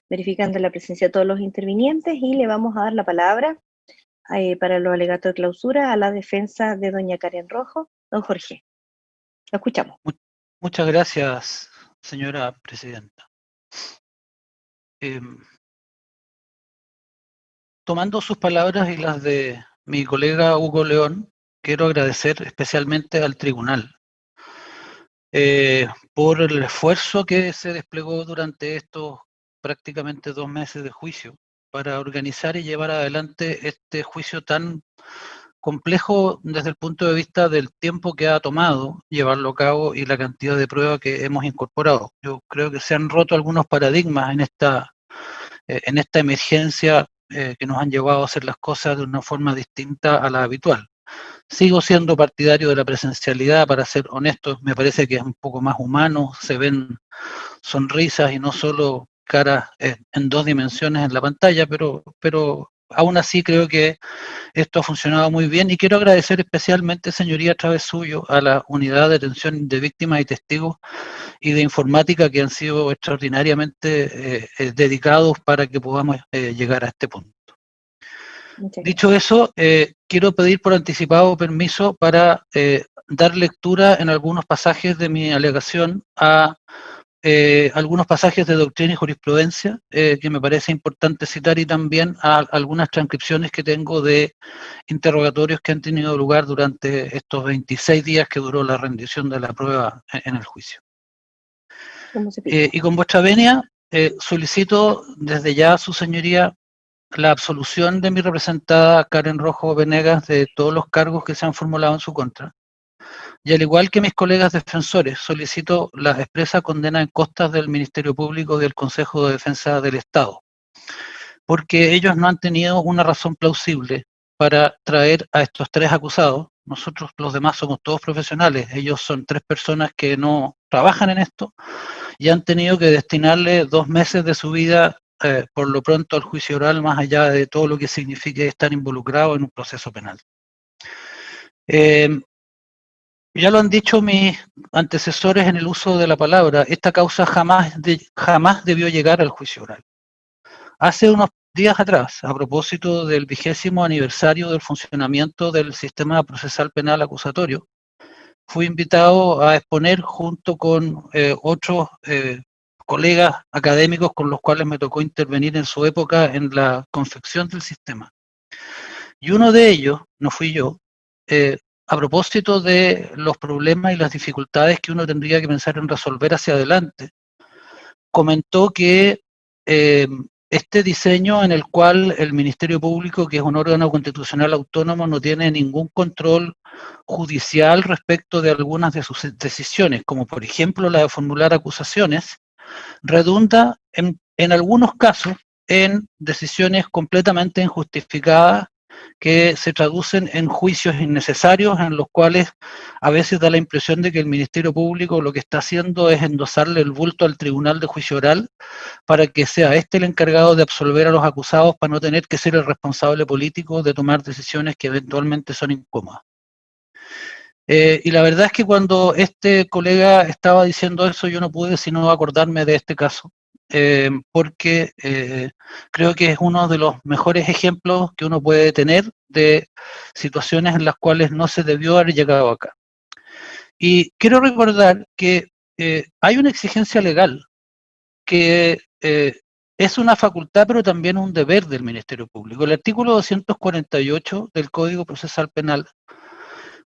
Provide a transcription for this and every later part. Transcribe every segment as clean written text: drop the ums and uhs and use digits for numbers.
verificando la presencia de todos los intervinientes y le vamos a dar la palabra para los alegatos de clausura a la defensa de doña Karen Rojo. Don Jorge, lo escuchamos. Muchas gracias, señora presidenta. Tomando sus palabras y las de mi colega Hugo León, quiero agradecer especialmente al tribunal por el esfuerzo que se desplegó durante estos prácticamente 2 meses de juicio para organizar y llevar adelante este juicio tan complejo desde el punto de vista del tiempo que ha tomado llevarlo a cabo y la cantidad de pruebas que hemos incorporado. Yo creo que se han roto algunos paradigmas en esta emergencia que nos han llevado a hacer las cosas de una forma distinta a la habitual. Sigo siendo partidario de la presencialidad, para ser honesto, me parece que es un poco más humano, se ven sonrisas y no solo caras en 2 dimensiones en la pantalla, pero aún así creo que esto ha funcionado muy bien y quiero agradecer especialmente, señoría, a través suyo, a la unidad de atención de víctimas y testigos y de informática que han sido extraordinariamente dedicados para que podamos llegar a este punto. Dicho eso, quiero pedir por anticipado permiso para dar lectura en algunos pasajes de mi alegación a algunos pasajes de doctrina y jurisprudencia que me parece importante citar y también a algunas transcripciones que tengo de interrogatorios que han tenido lugar durante estos 26 días que duró la rendición de la prueba en el juicio. Y con vuestra venia, solicito desde ya a su señoría la absolución de mi representada Karen Rojo Venegas de todos los cargos que se han formulado en su contra. Y al igual que mis colegas defensores, solicito la expresa condena en costas del Ministerio Público y del Consejo de Defensa del Estado, porque ellos no han tenido una razón plausible para traer a estos 3 acusados. Nosotros los demás somos todos profesionales, ellos son 3 personas que no trabajan en esto y han tenido que destinarle 2 meses de su vida por lo pronto al juicio oral, más allá de todo lo que signifique estar involucrado en un proceso penal. Ya lo han dicho mis antecesores en el uso de la palabra, esta causa jamás debió llegar al juicio oral. Hace unos días atrás, a propósito del 20º aniversario del funcionamiento del sistema procesal penal acusatorio, fui invitado a exponer junto con otros colegas académicos con los cuales me tocó intervenir en su época en la confección del sistema. Y uno de ellos, no fui yo, a propósito de los problemas y las dificultades que uno tendría que pensar en resolver hacia adelante, comentó que este diseño en el cual el Ministerio Público, que es un órgano constitucional autónomo, no tiene ningún control judicial respecto de algunas de sus decisiones, como por ejemplo la de formular acusaciones, redunda en algunos casos en decisiones completamente injustificadas que se traducen en juicios innecesarios en los cuales a veces da la impresión de que el Ministerio Público lo que está haciendo es endosarle el bulto al Tribunal de Juicio Oral para que sea este el encargado de absolver a los acusados para no tener que ser el responsable político de tomar decisiones que eventualmente son incómodas. Y la verdad es que cuando este colega estaba diciendo eso, yo no pude sino acordarme de este caso, porque creo que es uno de los mejores ejemplos que uno puede tener de situaciones en las cuales no se debió haber llegado acá. Y quiero recordar que hay una exigencia legal que es una facultad, pero también un deber del Ministerio Público. El artículo 248 del Código Procesal Penal,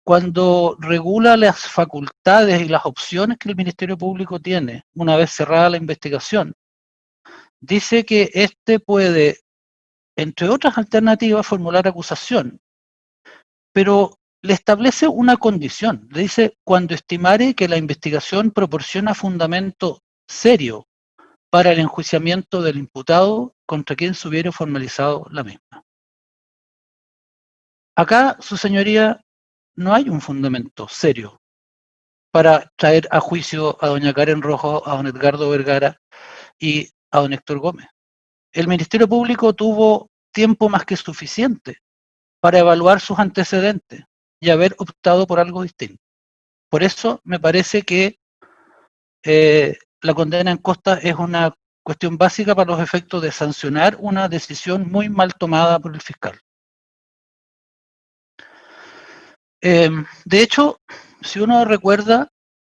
cuando regula las facultades y las opciones que el Ministerio Público tiene una vez cerrada la investigación, dice que éste puede, entre otras alternativas, formular acusación, pero le establece una condición, le dice cuando estimare que la investigación proporciona fundamento serio para el enjuiciamiento del imputado contra quien se hubiera formalizado la misma. Acá, su señoría, no hay un fundamento serio para traer a juicio a doña Karen Rojo, a don Edgardo Vergara y a don Héctor Gómez. El Ministerio Público tuvo tiempo más que suficiente para evaluar sus antecedentes y haber optado por algo distinto. Por eso me parece que la condena en costa es una cuestión básica para los efectos de sancionar una decisión muy mal tomada por el fiscal. De hecho, si uno recuerda,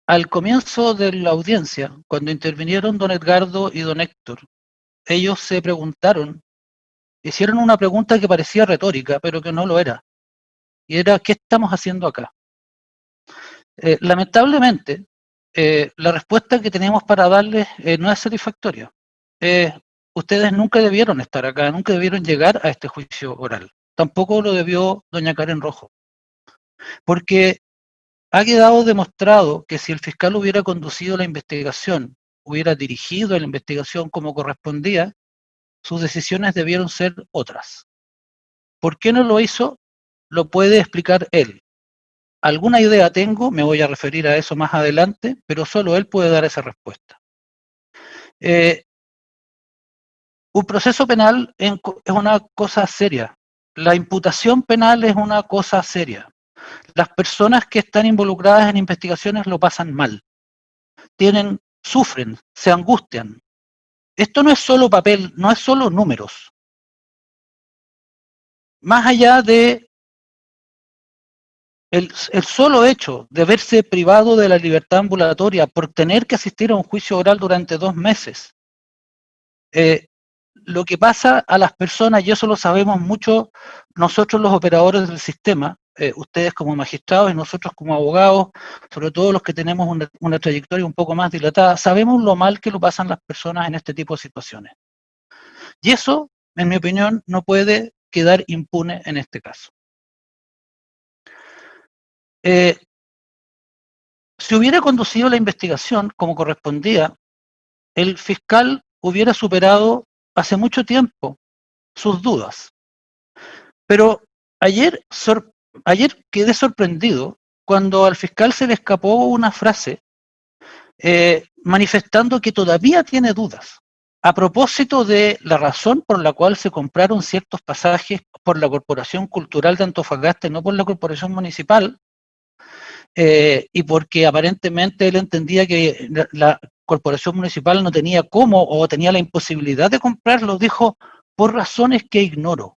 al comienzo de la audiencia, cuando intervinieron don Edgardo y don Héctor, ellos se preguntaron, hicieron una pregunta que parecía retórica, pero que no lo era. Y era, ¿qué estamos haciendo acá? Lamentablemente, la respuesta que tenemos para darles no es satisfactoria. Ustedes nunca debieron estar acá, nunca debieron llegar a este juicio oral. Tampoco lo debió doña Karen Rojo. Porque ha quedado demostrado que si el fiscal hubiera conducido la investigación, hubiera dirigido la investigación como correspondía, sus decisiones debieron ser otras. ¿Por qué no lo hizo? Lo puede explicar él. Alguna idea tengo, me voy a referir a eso más adelante, pero solo él puede dar esa respuesta. Un proceso penal es una cosa seria. La imputación penal es una cosa seria. Las personas que están involucradas en investigaciones lo pasan mal. Sufren, se angustian. Esto no es solo papel, no es solo números. Más allá de el solo hecho de verse privado de la libertad ambulatoria por tener que asistir a un juicio oral durante 2 meses, lo que pasa a las personas, y eso lo sabemos mucho nosotros los operadores del sistema, ustedes como magistrados y nosotros como abogados, sobre todo los que tenemos una trayectoria un poco más dilatada, sabemos lo mal que lo pasan las personas en este tipo de situaciones. Y eso, en mi opinión, no puede quedar impune en este caso. Si hubiera conducido la investigación como correspondía, el fiscal hubiera superado hace mucho tiempo sus dudas. Pero ayer quedé sorprendido cuando al fiscal se le escapó una frase manifestando que todavía tiene dudas a propósito de la razón por la cual se compraron ciertos pasajes por la Corporación Cultural de Antofagasta y no por la Corporación Municipal, y porque aparentemente él entendía que la Corporación Municipal no tenía cómo o tenía la imposibilidad de comprarlo, dijo, por razones que ignoro.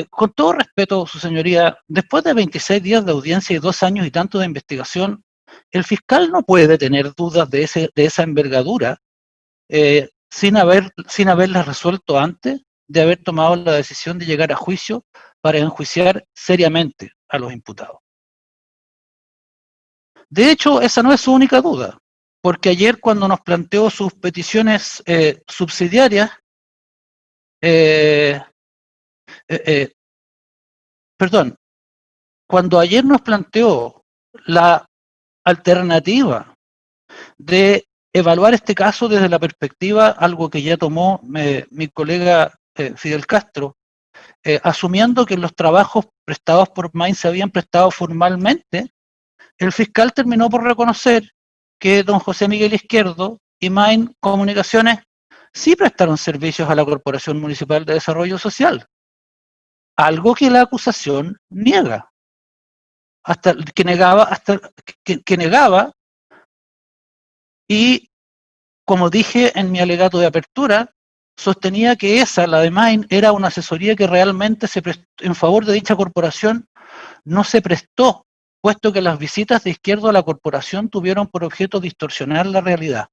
Con todo respeto, su señoría, después de 26 días de audiencia y 2 años y tanto de investigación, el fiscal no puede tener dudas de esa envergadura sin haberlas resuelto antes de haber tomado la decisión de llegar a juicio para enjuiciar seriamente a los imputados. De hecho, esa no es su única duda, porque ayer cuando nos planteó sus peticiones subsidiarias, cuando ayer nos planteó la alternativa de evaluar este caso desde la perspectiva, algo que ya tomó mi colega Fidel Castro, asumiendo que los trabajos prestados por MAIN se habían prestado formalmente, el fiscal terminó por reconocer que don José Miguel Izquierdo y MAIN Comunicaciones sí prestaron servicios a la Corporación Municipal de Desarrollo Social, algo que la acusación niega, que negaba, y como dije en mi alegato de apertura, sostenía que la de MAIN, era una asesoría que realmente en favor de dicha corporación no se prestó, puesto que las visitas de Izquierdo a la corporación tuvieron por objeto distorsionar la realidad.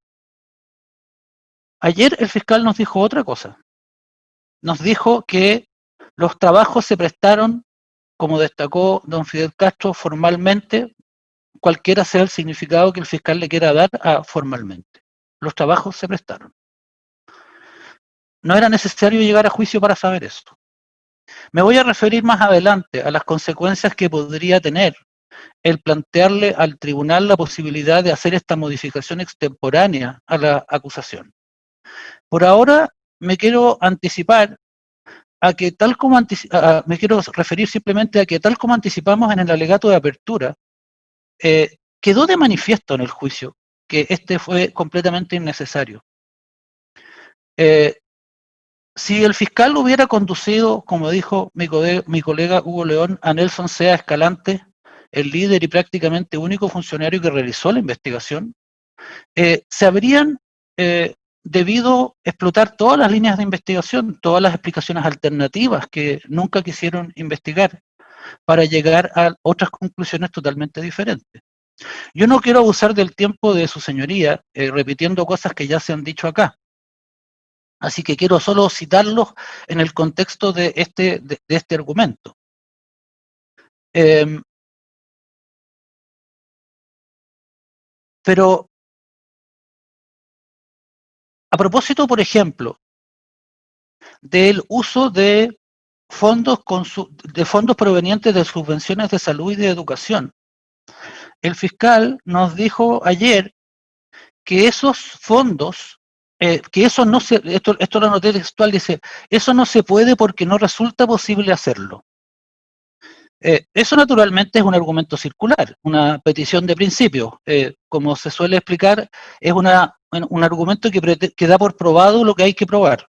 Ayer el fiscal nos dijo otra cosa. Nos dijo que los trabajos se prestaron, como destacó don Fidel Castro, formalmente, cualquiera sea el significado que el fiscal le quiera dar a formalmente. Los trabajos se prestaron. No era necesario llegar a juicio para saber eso. Me voy a referir más adelante a las consecuencias que podría tener el plantearle al tribunal la posibilidad de hacer esta modificación extemporánea a la acusación. Por ahora me quiero anticipar a que me quiero referir simplemente a que tal como anticipamos en el alegato de apertura, quedó de manifiesto en el juicio que este fue completamente innecesario. Si el fiscal hubiera conducido, como dijo mi colega Hugo León, a Nelson Sea Escalante, el líder y prácticamente único funcionario que realizó la investigación, se habrían debido explotar todas las líneas de investigación, todas las explicaciones alternativas que nunca quisieron investigar para llegar a otras conclusiones totalmente diferentes. Yo no quiero abusar del tiempo de su señoría repitiendo cosas que ya se han dicho acá. Así que quiero solo citarlos en el contexto de este argumento. Pero a propósito, por ejemplo, del uso de fondos provenientes de subvenciones de salud y de educación, el fiscal nos dijo ayer que esos fondos, que eso no se, esto lo noté textual, dice, eso no se puede porque no resulta posible hacerlo. Eso naturalmente es un argumento circular, una petición de principio. Como se suele explicar, es un argumento que da por probado lo que hay que probar.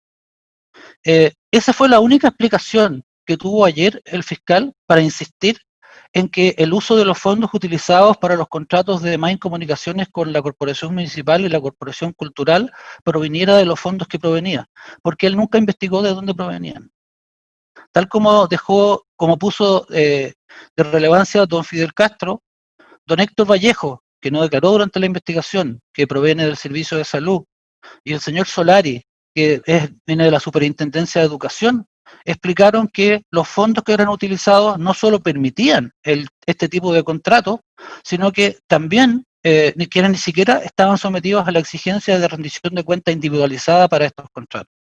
Esa fue la única explicación que tuvo ayer el fiscal para insistir en que el uso de los fondos utilizados para los contratos de Main Comunicaciones con la Corporación Municipal y la Corporación Cultural proviniera de los fondos que provenía, porque él nunca investigó de dónde provenían. Tal como puso de relevancia don Fidel Castro, don Héctor Vallejo, que no declaró durante la investigación, que proviene del Servicio de Salud, y el señor Solari, que viene de la Superintendencia de Educación, explicaron que los fondos que eran utilizados no solo permitían este tipo de contrato, sino que también ni siquiera estaban sometidos a la exigencia de rendición de cuenta individualizada para estos contratos.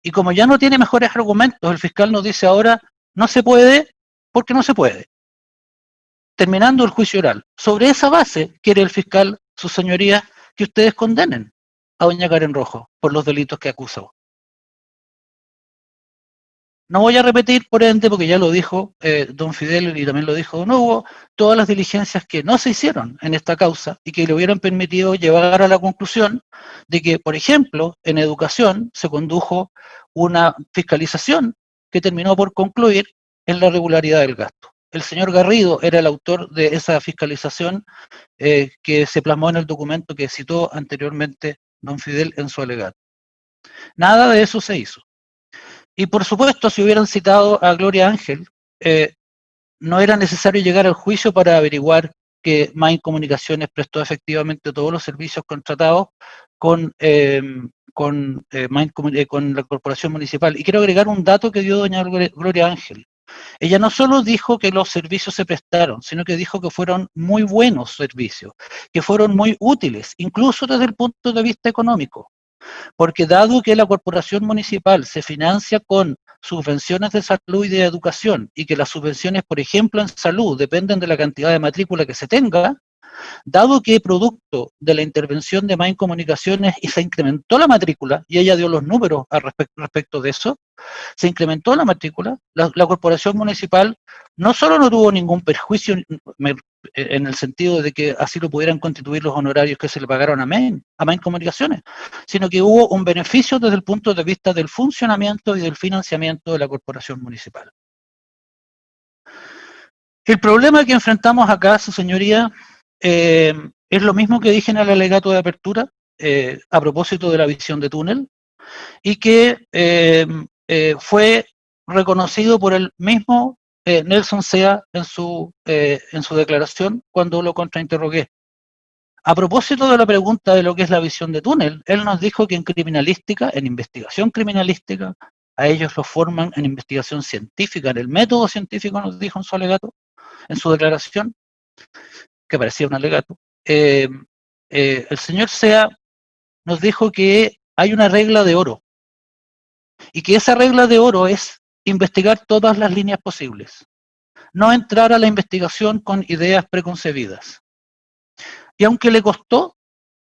Y como ya no tiene mejores argumentos, el fiscal nos dice ahora, no se puede porque no se puede. Terminando el juicio oral. Sobre esa base quiere el fiscal, sus señorías, que ustedes condenen a doña Karen Rojo por los delitos que acusó. No voy a repetir, por ende, porque ya lo dijo don Fidel y también lo dijo don Hugo, todas las diligencias que no se hicieron en esta causa y que le hubieran permitido llevar a la conclusión de que, por ejemplo, en educación se condujo una fiscalización que terminó por concluir en la regularidad del gasto. El señor Garrido era el autor de esa fiscalización que se plasmó en el documento que citó anteriormente don Fidel en su alegato. Nada de eso se hizo. Y por supuesto, si hubieran citado a Gloria Ángel, no era necesario llegar al juicio para averiguar que Main Comunicaciones prestó efectivamente todos los servicios contratados con la Corporación Municipal. Y quiero agregar un dato que dio doña Gloria Ángel. Ella no solo dijo que los servicios se prestaron, sino que dijo que fueron muy buenos servicios, que fueron muy útiles, incluso desde el punto de vista económico. Porque dado que la corporación municipal se financia con subvenciones de salud y de educación, y que las subvenciones, por ejemplo, en salud dependen de la cantidad de matrícula que se tenga, dado que producto de la intervención de Main Comunicaciones y se incrementó la matrícula, y ella dio los números respecto de eso, se incrementó la matrícula, la corporación municipal no solo no tuvo ningún perjuicio en el sentido de que así lo pudieran constituir los honorarios que se le pagaron a Main Comunicaciones, sino que hubo un beneficio desde el punto de vista del funcionamiento y del financiamiento de la corporación municipal. El problema que enfrentamos acá, su señoría, es lo mismo que dije en el alegato de apertura, a propósito de la visión de túnel, y que fue reconocido por el mismo Nelson Sea en su declaración cuando lo contrainterrogué. A propósito de la pregunta de lo que es la visión de túnel, él nos dijo que en criminalística, en investigación criminalística, a ellos los forman en investigación científica, en el método científico, nos dijo en su alegato, en su declaración, que parecía un alegato. El señor Sea nos dijo que hay una regla de oro, y que esa regla de oro es investigar todas las líneas posibles, no entrar a la investigación con ideas preconcebidas. Y aunque le costó,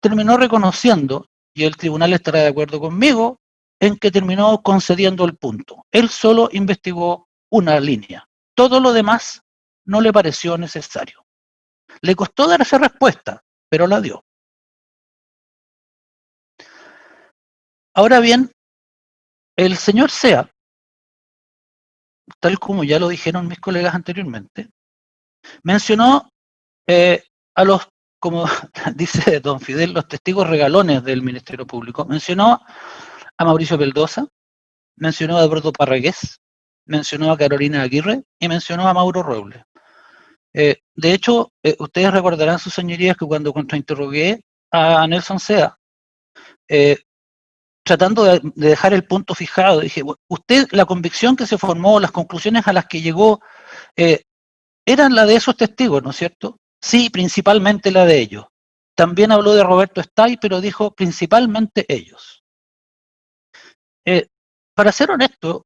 terminó reconociendo, y el tribunal estará de acuerdo conmigo, en que terminó concediendo el punto. Él solo investigó una línea. Todo lo demás no le pareció necesario. Le costó dar esa respuesta, pero la dio. Ahora bien, el señor Sea, tal como ya lo dijeron mis colegas anteriormente, mencionó a los como dice don Fidel, los testigos regalones del Ministerio Público. Mencionó a Mauricio Peldosa, mencionó a Eduardo Parragués, mencionó a Carolina Aguirre y mencionó a Mauro Robles. De hecho, ustedes recordarán, sus señorías, que cuando contrainterrogué a Nelson Sea, tratando de dejar el punto fijado, dije, usted, la convicción que se formó, las conclusiones a las que llegó, eran la de esos testigos, ¿no es cierto? Sí, principalmente la de ellos. También habló de Roberto Stay, pero dijo principalmente ellos. Para ser honesto,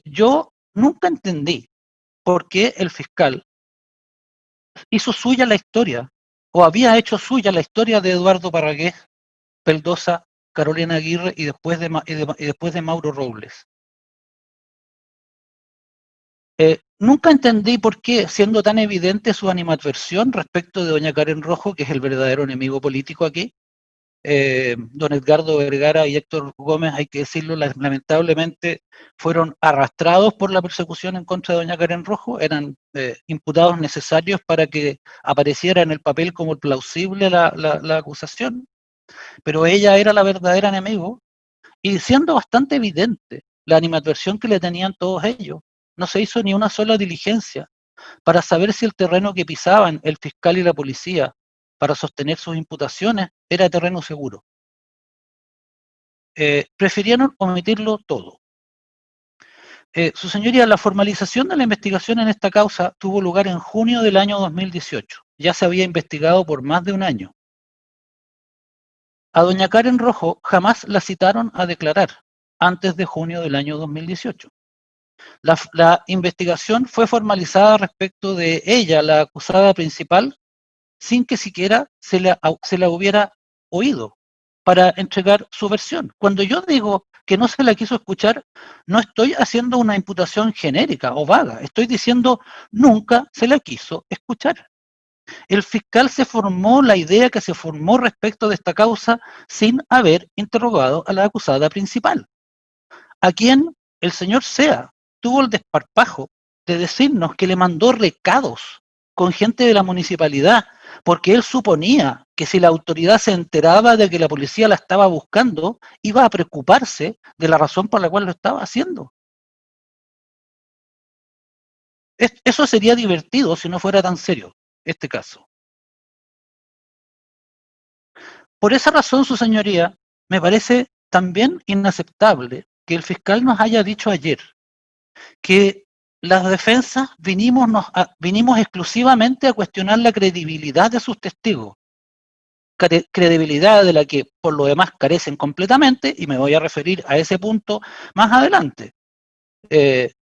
yo nunca entendí por qué el fiscal hizo suya la historia, o había hecho suya la historia de Eduardo Parragués, Peldosa, Carolina Aguirre y después de Mauro Robles. Nunca entendí por qué, siendo tan evidente su animadversión respecto de doña Karen Rojo, que es el verdadero enemigo político aquí, don Edgardo Vergara y Héctor Gómez, hay que decirlo, lamentablemente fueron arrastrados por la persecución en contra de doña Karen Rojo, eran imputados necesarios para que apareciera en el papel como plausible la acusación, pero ella era la verdadera enemigo, y siendo bastante evidente la animadversión que le tenían todos ellos, no se hizo ni una sola diligencia para saber si el terreno que pisaban el fiscal y la policía para sostener sus imputaciones era terreno seguro. Prefirieron omitirlo todo. Su señoría, la formalización de la investigación en esta causa tuvo lugar en junio del año 2018. Ya se había investigado por más de un año. A doña Karen Rojo jamás la citaron a declarar antes de junio del año 2018. La investigación fue formalizada respecto de ella, la acusada principal, sin que siquiera se la hubiera oído para entregar su versión. Cuando yo digo que no se la quiso escuchar, no estoy haciendo una imputación genérica o vaga, estoy diciendo nunca se la quiso escuchar. El fiscal se formó la idea que se formó respecto de esta causa sin haber interrogado a la acusada principal, a quien el señor Sea tuvo el desparpajo de decirnos que le mandó recados con gente de la municipalidad, porque él suponía que si la autoridad se enteraba de que la policía la estaba buscando, iba a preocuparse de la razón por la cual lo estaba haciendo. Eso sería divertido si no fuera tan serio este caso. Por esa razón, su señoría, me parece también inaceptable que el fiscal nos haya dicho ayer que las defensas vinimos exclusivamente a cuestionar la credibilidad de sus testigos, credibilidad de la que por lo demás carecen completamente, y me voy a referir a ese punto más adelante.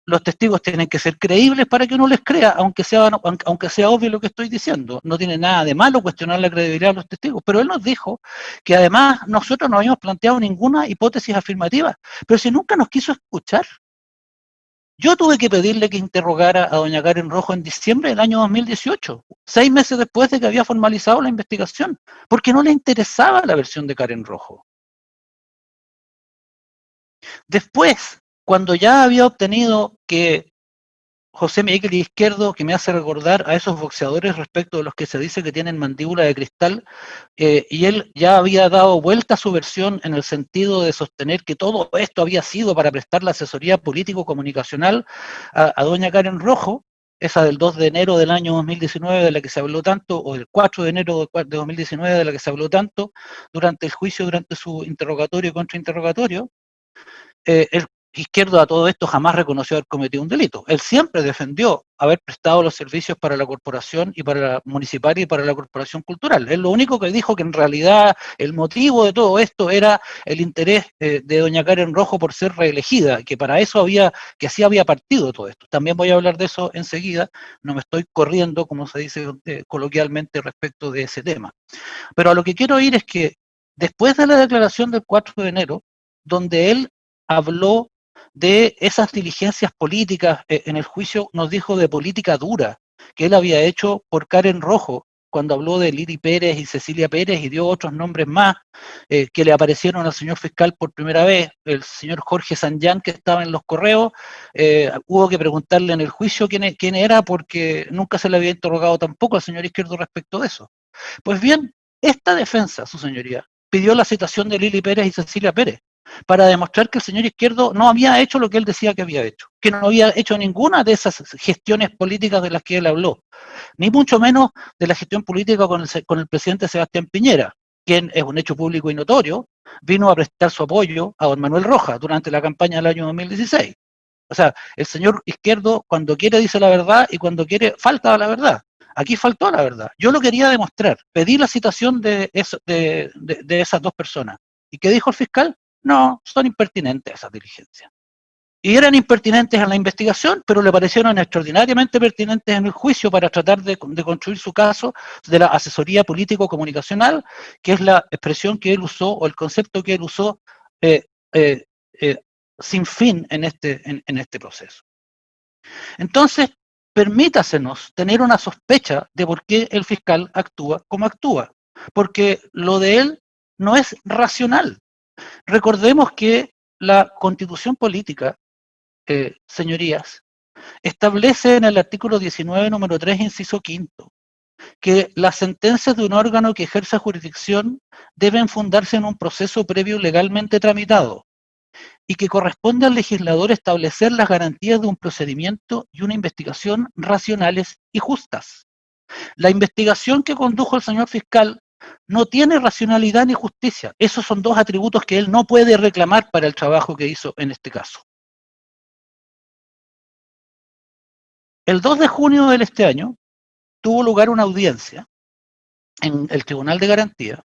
Los testigos tienen que ser creíbles para que uno les crea, aunque sea obvio lo que estoy diciendo. No tiene nada de malo cuestionar la credibilidad de los testigos, pero él nos dijo que además nosotros no habíamos planteado ninguna hipótesis afirmativa, pero si nunca nos quiso escuchar. Yo tuve que pedirle que interrogara a doña Karen Rojo en diciembre del año 2018, 6 meses después de que había formalizado la investigación, porque no le interesaba la versión de Karen Rojo. Después, cuando ya había obtenido que José Miguel Izquierdo, que me hace recordar a esos boxeadores respecto de los que se dice que tienen mandíbula de cristal, y él ya había dado vuelta a su versión en el sentido de sostener que todo esto había sido para prestar la asesoría político-comunicacional a doña Karen Rojo, esa del 2 de enero del año 2019 de la que se habló tanto, o del 4 de enero de 2019 de la que se habló tanto, durante el juicio, durante su interrogatorio y contrainterrogatorio. El Izquierdo a todo esto jamás reconoció haber cometido un delito. Él siempre defendió haber prestado los servicios para la corporación y para la municipal y para la corporación cultural. Él lo único que dijo que en realidad el motivo de todo esto era el interés de doña Karen Rojo por ser reelegida, que para eso que así había partido todo esto. También voy a hablar de eso enseguida, no me estoy corriendo, como se dice coloquialmente, respecto de ese tema. Pero a lo que quiero ir es que después de la declaración del 4 de enero, donde él habló de esas diligencias políticas, en el juicio nos dijo de política dura, que él había hecho por Karen Rojo, cuando habló de Lili Pérez y Cecilia Pérez y dio otros nombres más que le aparecieron al señor fiscal por primera vez, el señor Jorge Sanján, que estaba en los correos, hubo que preguntarle en el juicio quién era, porque nunca se le había interrogado tampoco al señor Izquierdo respecto de eso. Pues bien, esta defensa, su señoría, pidió la citación de Lili Pérez y Cecilia Pérez para demostrar que el señor Izquierdo no había hecho lo que él decía que había hecho, que no había hecho ninguna de esas gestiones políticas de las que él habló, ni mucho menos de la gestión política con el presidente Sebastián Piñera, quien es un hecho público y notorio, vino a prestar su apoyo a don Manuel Rojas durante la campaña del año 2016. O sea, el señor Izquierdo cuando quiere dice la verdad y cuando quiere falta a la verdad. Aquí faltó la verdad. Yo lo quería demostrar. Pedí la citación de esas dos personas. ¿Y qué dijo el fiscal? No, son impertinentes esas diligencias. Y eran impertinentes en la investigación, pero le parecieron extraordinariamente pertinentes en el juicio para tratar de construir su caso de la asesoría político-comunicacional, que es la expresión que él usó o el concepto que él usó eh, eh, eh, sin fin en este proceso. Entonces, permítasenos tener una sospecha de por qué el fiscal actúa como actúa, porque lo de él no es racional. Recordemos que la Constitución política, señorías, establece en el artículo 19, número 3, inciso quinto, que las sentencias de un órgano que ejerza jurisdicción deben fundarse en un proceso previo legalmente tramitado y que corresponde al legislador establecer las garantías de un procedimiento y una investigación racionales y justas. La investigación que condujo el señor fiscal no tiene racionalidad ni justicia. Esos son dos atributos que él no puede reclamar para el trabajo que hizo en este caso. El 2 de junio de este año tuvo lugar una audiencia en el Tribunal de Garantía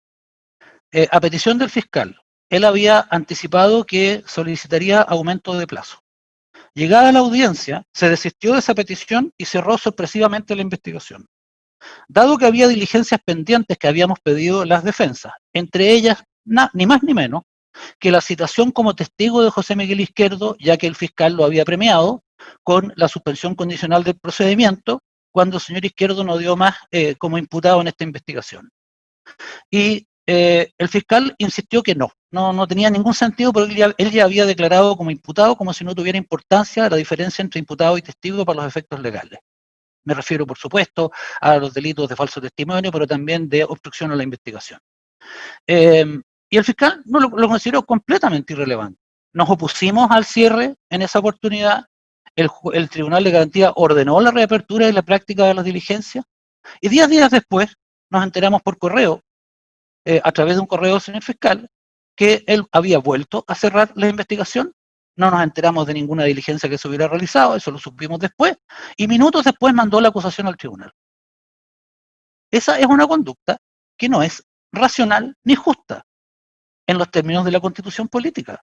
a petición del fiscal. Él había anticipado que solicitaría aumento de plazo. Llegada la audiencia, se desistió de esa petición y cerró sorpresivamente la investigación. Dado que había diligencias pendientes que habíamos pedido las defensas, entre ellas, ni más ni menos, que la citación como testigo de José Miguel Izquierdo, ya que el fiscal lo había premiado con la suspensión condicional del procedimiento, cuando el señor Izquierdo no dio más como imputado en esta investigación. Y el fiscal insistió que no tenía ningún sentido porque él ya había declarado como imputado como si no tuviera importancia la diferencia entre imputado y testigo para los efectos legales. Me refiero, por supuesto, a los delitos de falso testimonio, pero también de obstrucción a la investigación. Y el fiscal no lo consideró completamente irrelevante. Nos opusimos al cierre en esa oportunidad. El Tribunal de Garantía ordenó la reapertura y la práctica de las diligencias. Y 10 días después nos enteramos por correo, a través de un correo del señor fiscal, que él había vuelto a cerrar la investigación. No nos enteramos de ninguna diligencia que se hubiera realizado, eso lo supimos después, y minutos después mandó la acusación al tribunal. Esa es una conducta que no es racional ni justa en los términos de la Constitución política.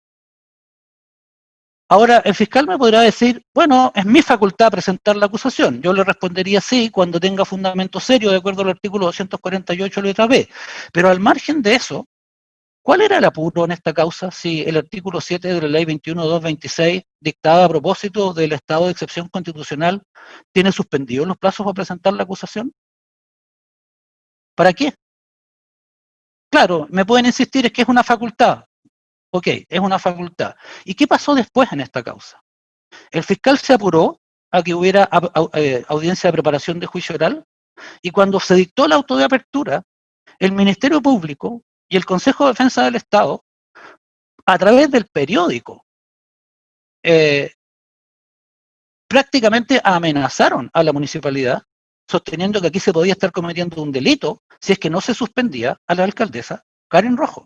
Ahora, el fiscal me podrá decir, bueno, es mi facultad presentar la acusación. Yo le respondería sí cuando tenga fundamento serio de acuerdo al artículo 248 letra B. Pero al margen de eso, ¿cuál era el apuro en esta causa si el artículo 7 de la ley 21.226, dictada a propósito del estado de excepción constitucional, tiene suspendidos los plazos para presentar la acusación? ¿Para qué? Claro, me pueden insistir, es que es una facultad. Ok, es una facultad. ¿Y qué pasó después en esta causa? El fiscal se apuró a que hubiera audiencia de preparación de juicio oral y cuando se dictó el auto de apertura, el Ministerio Público y el Consejo de Defensa del Estado, a través del periódico, prácticamente amenazaron a la municipalidad, sosteniendo que aquí se podía estar cometiendo un delito si es que no se suspendía a la alcaldesa Karen Rojo.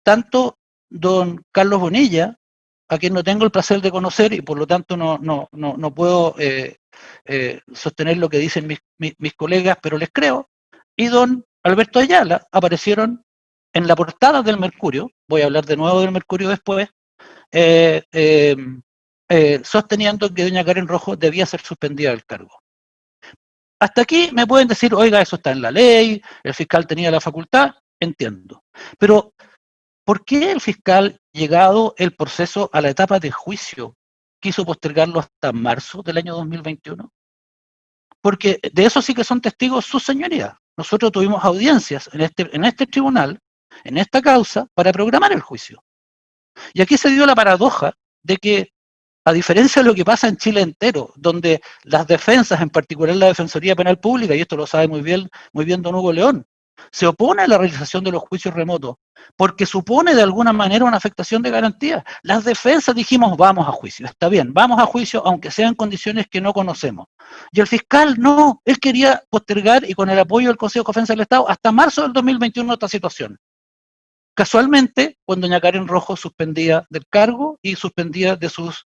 Tanto don Carlos Bonilla, a quien no tengo el placer de conocer y por lo tanto no puedo sostener lo que dicen mis colegas, pero les creo, y don Alberto Ayala aparecieron en la portada del Mercurio, voy a hablar de nuevo del Mercurio después, sosteniendo que doña Karen Rojo debía ser suspendida del cargo. Hasta aquí me pueden decir, oiga, eso está en la ley, el fiscal tenía la facultad, entiendo. Pero, ¿por qué el fiscal, llegado el proceso a la etapa de juicio, quiso postergarlo hasta marzo del año 2021? Porque de eso sí que son testigos sus señorías. Nosotros tuvimos audiencias en este tribunal, en esta causa, para programar el juicio. Y aquí se dio la paradoja de que A diferencia de lo que pasa en Chile entero, donde las defensas, en particular la Defensoría Penal Pública, y esto lo sabe muy bien don Hugo León, se opone a la realización de los juicios remotos, porque supone de alguna manera una afectación de garantías. Las defensas dijimos, vamos a juicio, está bien, vamos a juicio, aunque sean condiciones que no conocemos. Y el fiscal no, él quería postergar, y con el apoyo del Consejo de Defensa del Estado, hasta marzo del 2021 esta situación. Casualmente, cuando doña Karen Rojo suspendía del cargo y suspendía de sus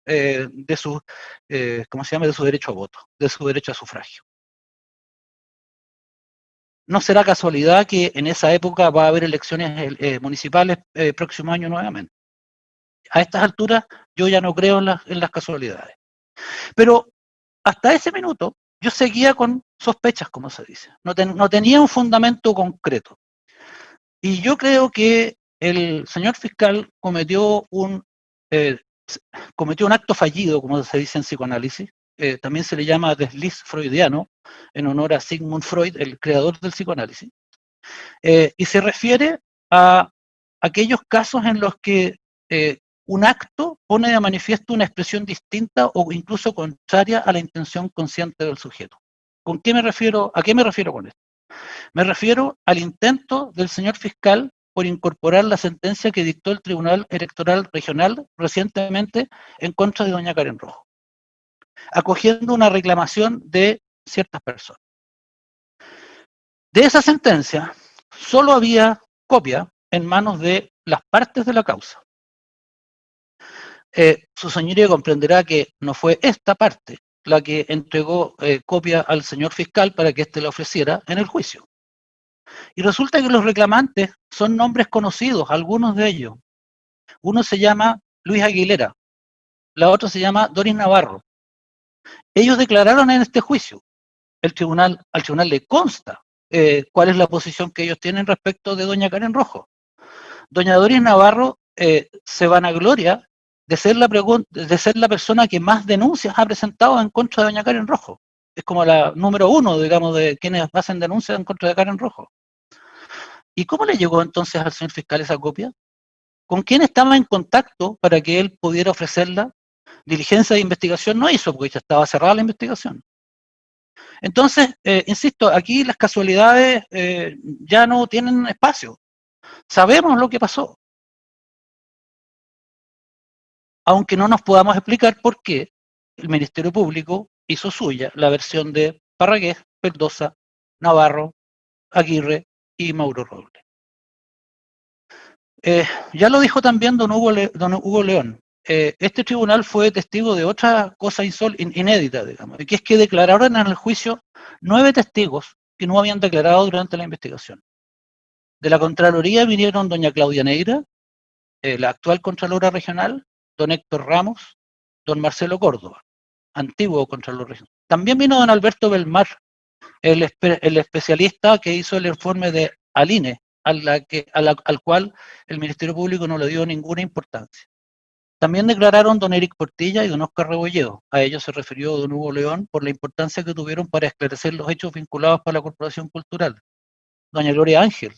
¿cómo se llama? De su derecho a voto, de su derecho a sufragio. No será casualidad que en esa época va a haber elecciones municipales próximo año nuevamente. A estas alturas yo ya no creo en las casualidades. Pero hasta ese minuto yo seguía con sospechas, como se dice. No tenía un fundamento concreto. Y yo creo que el señor fiscal cometió un acto fallido, como se dice en psicoanálisis. También se le llama desliz freudiano, en honor a Sigmund Freud, el creador del psicoanálisis. Y se refiere a aquellos casos en los que un acto pone de manifiesto una expresión distinta o incluso contraria a la intención consciente del sujeto. ¿A qué me refiero con esto? Me refiero al intento del señor fiscal por incorporar la sentencia que dictó el Tribunal Electoral Regional recientemente en contra de doña Karen Rojo, acogiendo una reclamación de ciertas personas. De esa sentencia solo había copia en manos de las partes de la causa. Su señoría comprenderá que no fue esta parte la que entregó copia al señor fiscal para que éste la ofreciera en el juicio. Y resulta que los reclamantes son nombres conocidos, algunos de ellos. Uno se llama Luis Aguilera, la otra se llama Doris Navarro. Ellos declararon en este juicio. Al tribunal le consta cuál es la posición que ellos tienen respecto de doña Karen Rojo. Doña Doris Navarro se vanagloria de ser la persona que más denuncias ha presentado en contra de doña Karen Rojo. Es como la número uno, digamos, de quienes hacen denuncias en contra de Karen Rojo. ¿Y cómo le llegó entonces al señor fiscal esa copia? ¿Con quién estaba en contacto para que él pudiera ofrecerla? Diligencia de investigación no hizo, porque ya estaba cerrada la investigación. Entonces, insisto, aquí las casualidades ya no tienen espacio. Sabemos lo que pasó. Aunque no nos podamos explicar por qué el Ministerio Público hizo suya la versión de Parragués, Mendoza, Navarro, Aguirre y Mauro Robles. Ya lo dijo también don Hugo León. Este tribunal fue testigo de otra cosa inédita, digamos, que es que declararon en el juicio 9 testigos que no habían declarado durante la investigación. De la Contraloría vinieron doña Claudia Neira, la actual Contralora Regional, don Héctor Ramos, don Marcelo Córdoba, antiguo Contralor Regional. También vino don Alberto Belmar, el especialista que hizo el informe de Aline, al cual el Ministerio Público no le dio ninguna importancia. También declararon don Eric Portilla y don Oscar Rebolledo. A ellos se refirió don Hugo León por la importancia que tuvieron para esclarecer los hechos vinculados para la Corporación Cultural. Doña Gloria Ángel.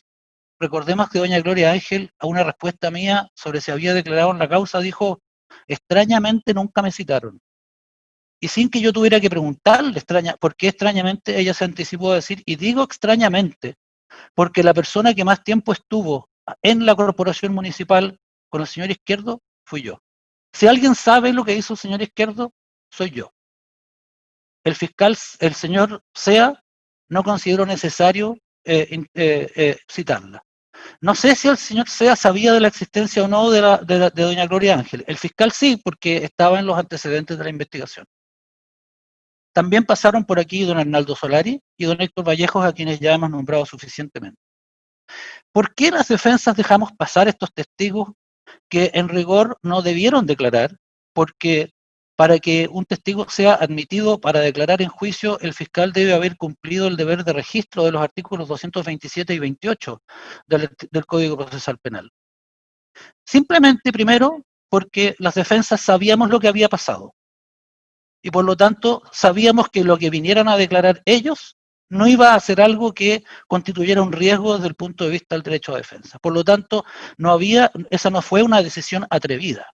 Recordemos que doña Gloria Ángel, a una respuesta mía sobre si había declarado en la causa, dijo, extrañamente nunca me citaron. Y sin que yo tuviera que preguntarle por qué extrañamente, ella se anticipó a decir, y digo extrañamente, porque la persona que más tiempo estuvo en la corporación municipal con el señor Izquierdo fui yo. Si alguien sabe lo que hizo el señor Izquierdo, soy yo. El fiscal, el señor Sea, no consideró necesario citarla. No sé si el señor Sea sabía de la existencia o no de doña Gloria Ángel. El fiscal sí, porque estaba en los antecedentes de la investigación. También pasaron por aquí don Arnaldo Solari y don Héctor Vallejos, a quienes ya hemos nombrado suficientemente. ¿Por qué las defensas dejamos pasar estos testigos que en rigor no debieron declarar? Porque para que un testigo sea admitido para declarar en juicio, el fiscal debe haber cumplido el deber de registro de los artículos 227 y 28 del Código Procesal Penal. Simplemente, primero, porque las defensas sabíamos lo que había pasado. Y por lo tanto, sabíamos que lo que vinieran a declarar ellos no iba a ser algo que constituyera un riesgo desde el punto de vista del derecho a defensa. Por lo tanto, esa no fue una decisión atrevida.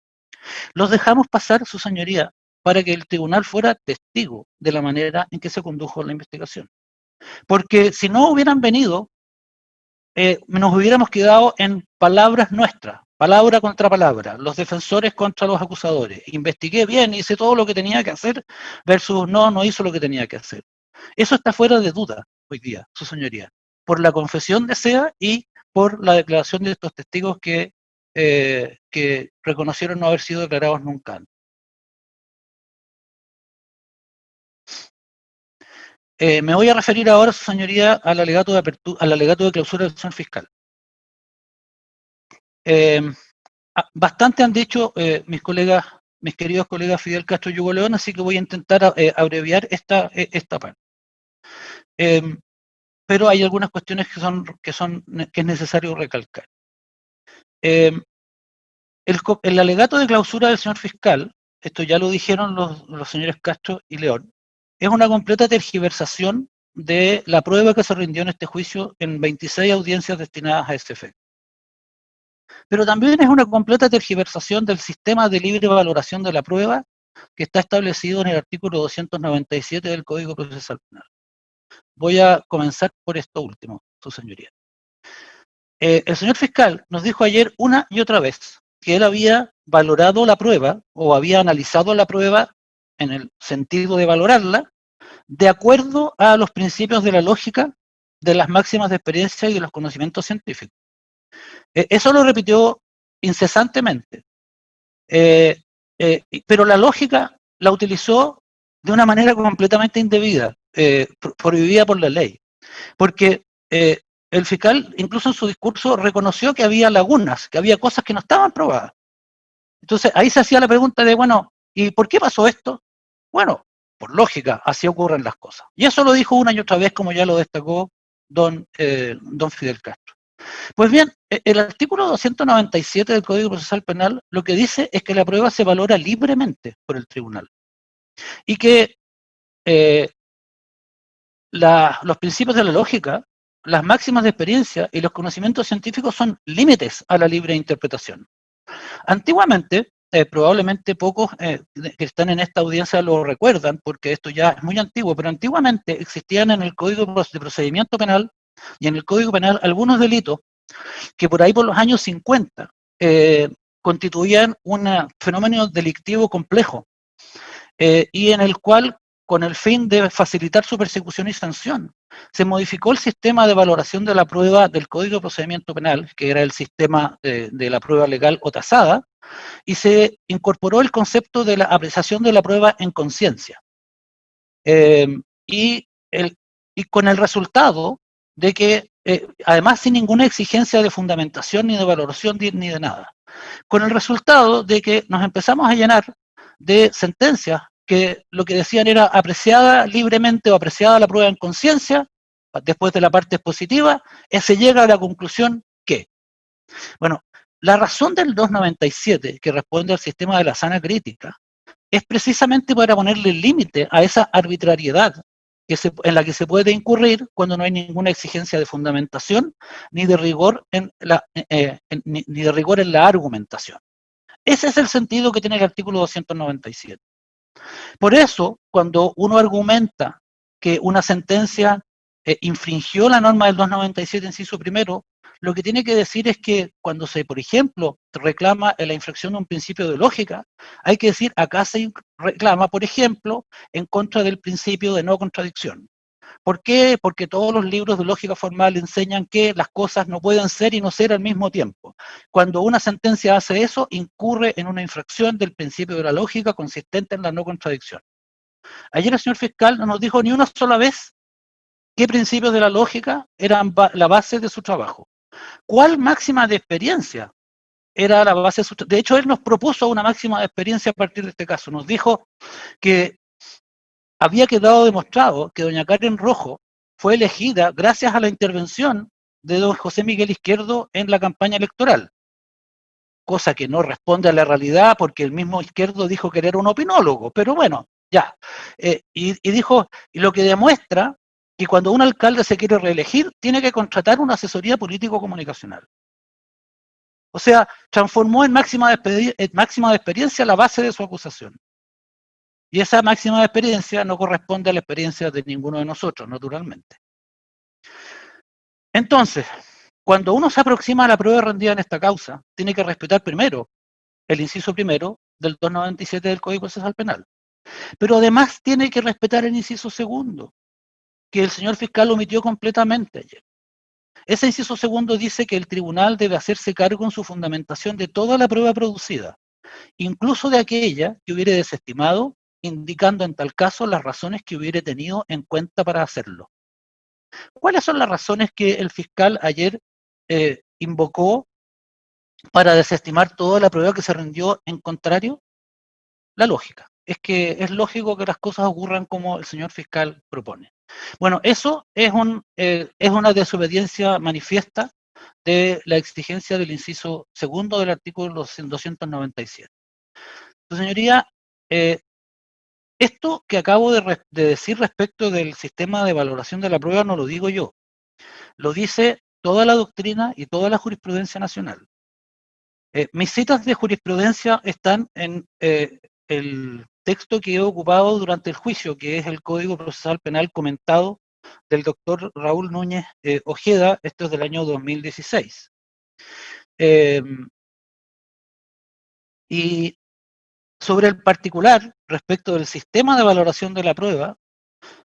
Los dejamos pasar, su señoría, para que el tribunal fuera testigo de la manera en que se condujo la investigación. Porque si no hubieran venido, nos hubiéramos quedado en palabras nuestras, palabra contra palabra, los defensores contra los acusadores. Investigué bien, hice todo lo que tenía que hacer, versus no hizo lo que tenía que hacer. Eso está fuera de duda hoy día, su señoría, por la confesión de SEA y por la declaración de estos testigos que reconocieron no haber sido declarados nunca antes. Me voy a referir ahora, su señoría, al alegato de apertura, al alegato de clausura del señor fiscal. Bastante han dicho mis queridos colegas Fidel Castro y Hugo León, así que voy a intentar abreviar esta parte. Pero hay algunas cuestiones que es necesario recalcar. El alegato de clausura del señor fiscal, esto ya lo dijeron los señores Castro y León, es una completa tergiversación de la prueba que se rindió en este juicio en 26 audiencias destinadas a este efecto. Pero también es una completa tergiversación del sistema de libre valoración de la prueba que está establecido en el artículo 297 del Código Procesal Penal. Voy a comenzar por esto último, su señoría. El señor fiscal nos dijo ayer una y otra vez que él había valorado la prueba o había analizado la prueba en el sentido de valorarla de acuerdo a los principios de la lógica, de las máximas de experiencia y de los conocimientos científicos. Eso lo repitió incesantemente. Pero la lógica la utilizó de una manera completamente indebida, prohibida por la ley. Porque el fiscal, incluso en su discurso, reconoció que había lagunas, que había cosas que no estaban probadas. Entonces ahí se hacía la pregunta de, bueno, ¿y por qué pasó esto? Bueno, por lógica, así ocurren las cosas. Y eso lo dijo una y otra vez, como ya lo destacó don Fidel Castro. Pues bien, el artículo 297 del Código Procesal Penal lo que dice es que la prueba se valora libremente por el tribunal y que los principios de la lógica, las máximas de experiencia y los conocimientos científicos son límites a la libre interpretación. Antiguamente, probablemente pocos que están en esta audiencia lo recuerdan, porque esto ya es muy antiguo, pero antiguamente existían en el Código de Procedimiento Penal y en el Código Penal algunos delitos que por ahí por los años 50 constituían un fenómeno delictivo complejo y en el cual, con el fin de facilitar su persecución y sanción, se modificó el sistema de valoración de la prueba del Código de Procedimiento Penal, que era el sistema de la prueba legal o tasada, y se incorporó el concepto de la apreciación de la prueba en conciencia. Y con el resultado de que, además sin ninguna exigencia de fundamentación ni de valoración ni de nada, con el resultado de que nos empezamos a llenar de sentencias que lo que decían era apreciada libremente o apreciada la prueba en conciencia, después de la parte expositiva, se llega a la conclusión que, bueno, la razón del 297, que responde al sistema de la sana crítica, es precisamente para ponerle límite a esa arbitrariedad en la que se puede incurrir cuando no hay ninguna exigencia de fundamentación ni de rigor ni de rigor en la argumentación. Ese es el sentido que tiene el artículo 297. Por eso, cuando uno argumenta que una sentencia infringió la norma del 297 inciso primero, lo que tiene que decir es que cuando se, por ejemplo, reclama la infracción de un principio de lógica, hay que decir acá se reclama, por ejemplo, en contra del principio de no contradicción. ¿Por qué? Porque todos los libros de lógica formal enseñan que las cosas no pueden ser y no ser al mismo tiempo. Cuando una sentencia hace eso, incurre en una infracción del principio de la lógica consistente en la no contradicción. Ayer el señor fiscal no nos dijo ni una sola vez qué principios de la lógica eran la base de su trabajo. ¿Cuál máxima de experiencia era la base de su trabajo? De hecho, él nos propuso una máxima de experiencia a partir de este caso. Nos dijo que había quedado demostrado que doña Karen Rojo fue elegida gracias a la intervención de don José Miguel Izquierdo en la campaña electoral, cosa que no responde a la realidad porque el mismo Izquierdo dijo que era un opinólogo, pero bueno, ya. Y dijo, y lo que demuestra que cuando un alcalde se quiere reelegir, tiene que contratar una asesoría político-comunicacional. O sea, transformó en máxima de experiencia la base de su acusación. Y esa máxima de experiencia no corresponde a la experiencia de ninguno de nosotros, naturalmente. Entonces, cuando uno se aproxima a la prueba rendida en esta causa, tiene que respetar primero el inciso primero del 297 del Código Procesal Penal. Pero además tiene que respetar el inciso segundo, que el señor fiscal omitió completamente ayer. Ese inciso segundo dice que el tribunal debe hacerse cargo en su fundamentación de toda la prueba producida, incluso de aquella que hubiere desestimado, indicando en tal caso las razones que hubiere tenido en cuenta para hacerlo. ¿Cuáles son las razones que el fiscal ayer invocó para desestimar toda la prueba que se rindió en contrario? La lógica. Es que es lógico que las cosas ocurran como el señor fiscal propone. Bueno, eso es una desobediencia manifiesta de la exigencia del inciso segundo del artículo 297. Señoría, esto que acabo de decir respecto del sistema de valoración de la prueba no lo digo yo, lo dice toda la doctrina y toda la jurisprudencia nacional. Mis citas de jurisprudencia están en el texto que he ocupado durante el juicio, que es el Código Procesal Penal comentado del doctor Raúl Núñez Ojeda, esto es del año 2016. Y sobre el particular, respecto del sistema de valoración de la prueba,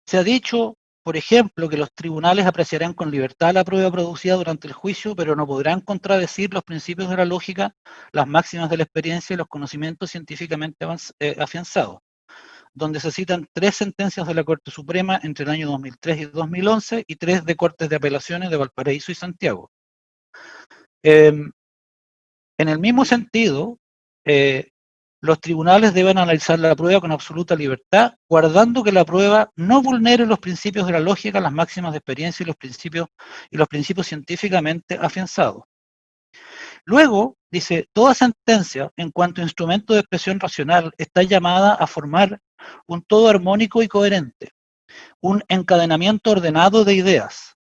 se ha dicho, por ejemplo, que los tribunales apreciarán con libertad la prueba producida durante el juicio, pero no podrán contradecir los principios de la lógica, las máximas de la experiencia y los conocimientos científicamente afianzados, donde se citan 3 sentencias de la Corte Suprema entre el año 2003 y 2011 y 3 de Cortes de Apelaciones de Valparaíso y Santiago. En el mismo sentido, los tribunales deben analizar la prueba con absoluta libertad, guardando que la prueba no vulnere los principios de la lógica, las máximas de experiencia y los principios científicamente afianzados. Luego, dice, toda sentencia, en cuanto a instrumento de expresión racional, está llamada a formar un todo armónico y coherente, un encadenamiento ordenado de ideas.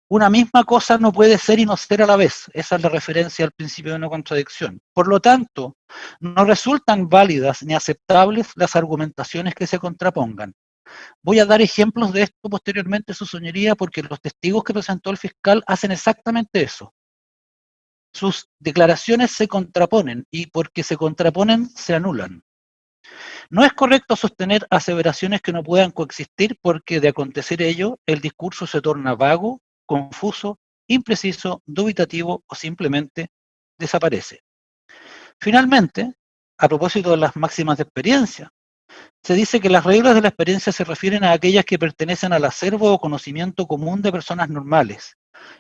Una misma cosa no puede ser y no ser a la vez. Esa es la referencia al principio de no contradicción. Por lo tanto, no resultan válidas ni aceptables las argumentaciones que se contrapongan. Voy a dar ejemplos de esto posteriormente, su señoría, porque los testigos que presentó el fiscal hacen exactamente eso. Sus declaraciones se contraponen y porque se contraponen se anulan. No es correcto sostener aseveraciones que no puedan coexistir porque de acontecer ello, el discurso se torna vago, confuso, impreciso, dubitativo o simplemente desaparece. Finalmente, a propósito de las máximas de experiencia, se dice que las reglas de la experiencia se refieren a aquellas que pertenecen al acervo o conocimiento común de personas normales,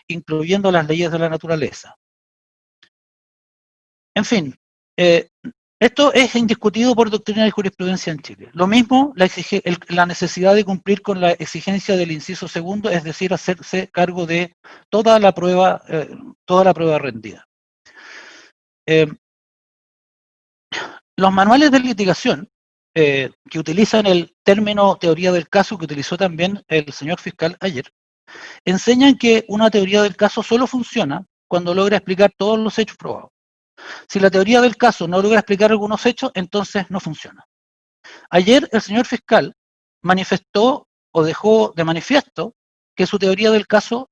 incluyendo las leyes de la naturaleza. En fin, esto es indiscutido por doctrina y jurisprudencia en Chile. Lo mismo la necesidad de cumplir con la exigencia del inciso segundo, es decir, hacerse cargo de toda la prueba rendida. Los manuales de litigación que utilizan el término teoría del caso que utilizó también el señor fiscal ayer, enseñan que una teoría del caso solo funciona cuando logra explicar todos los hechos probados. Si la teoría del caso no logra explicar algunos hechos, entonces no funciona. Ayer el señor fiscal manifestó o dejó de manifiesto que su teoría del caso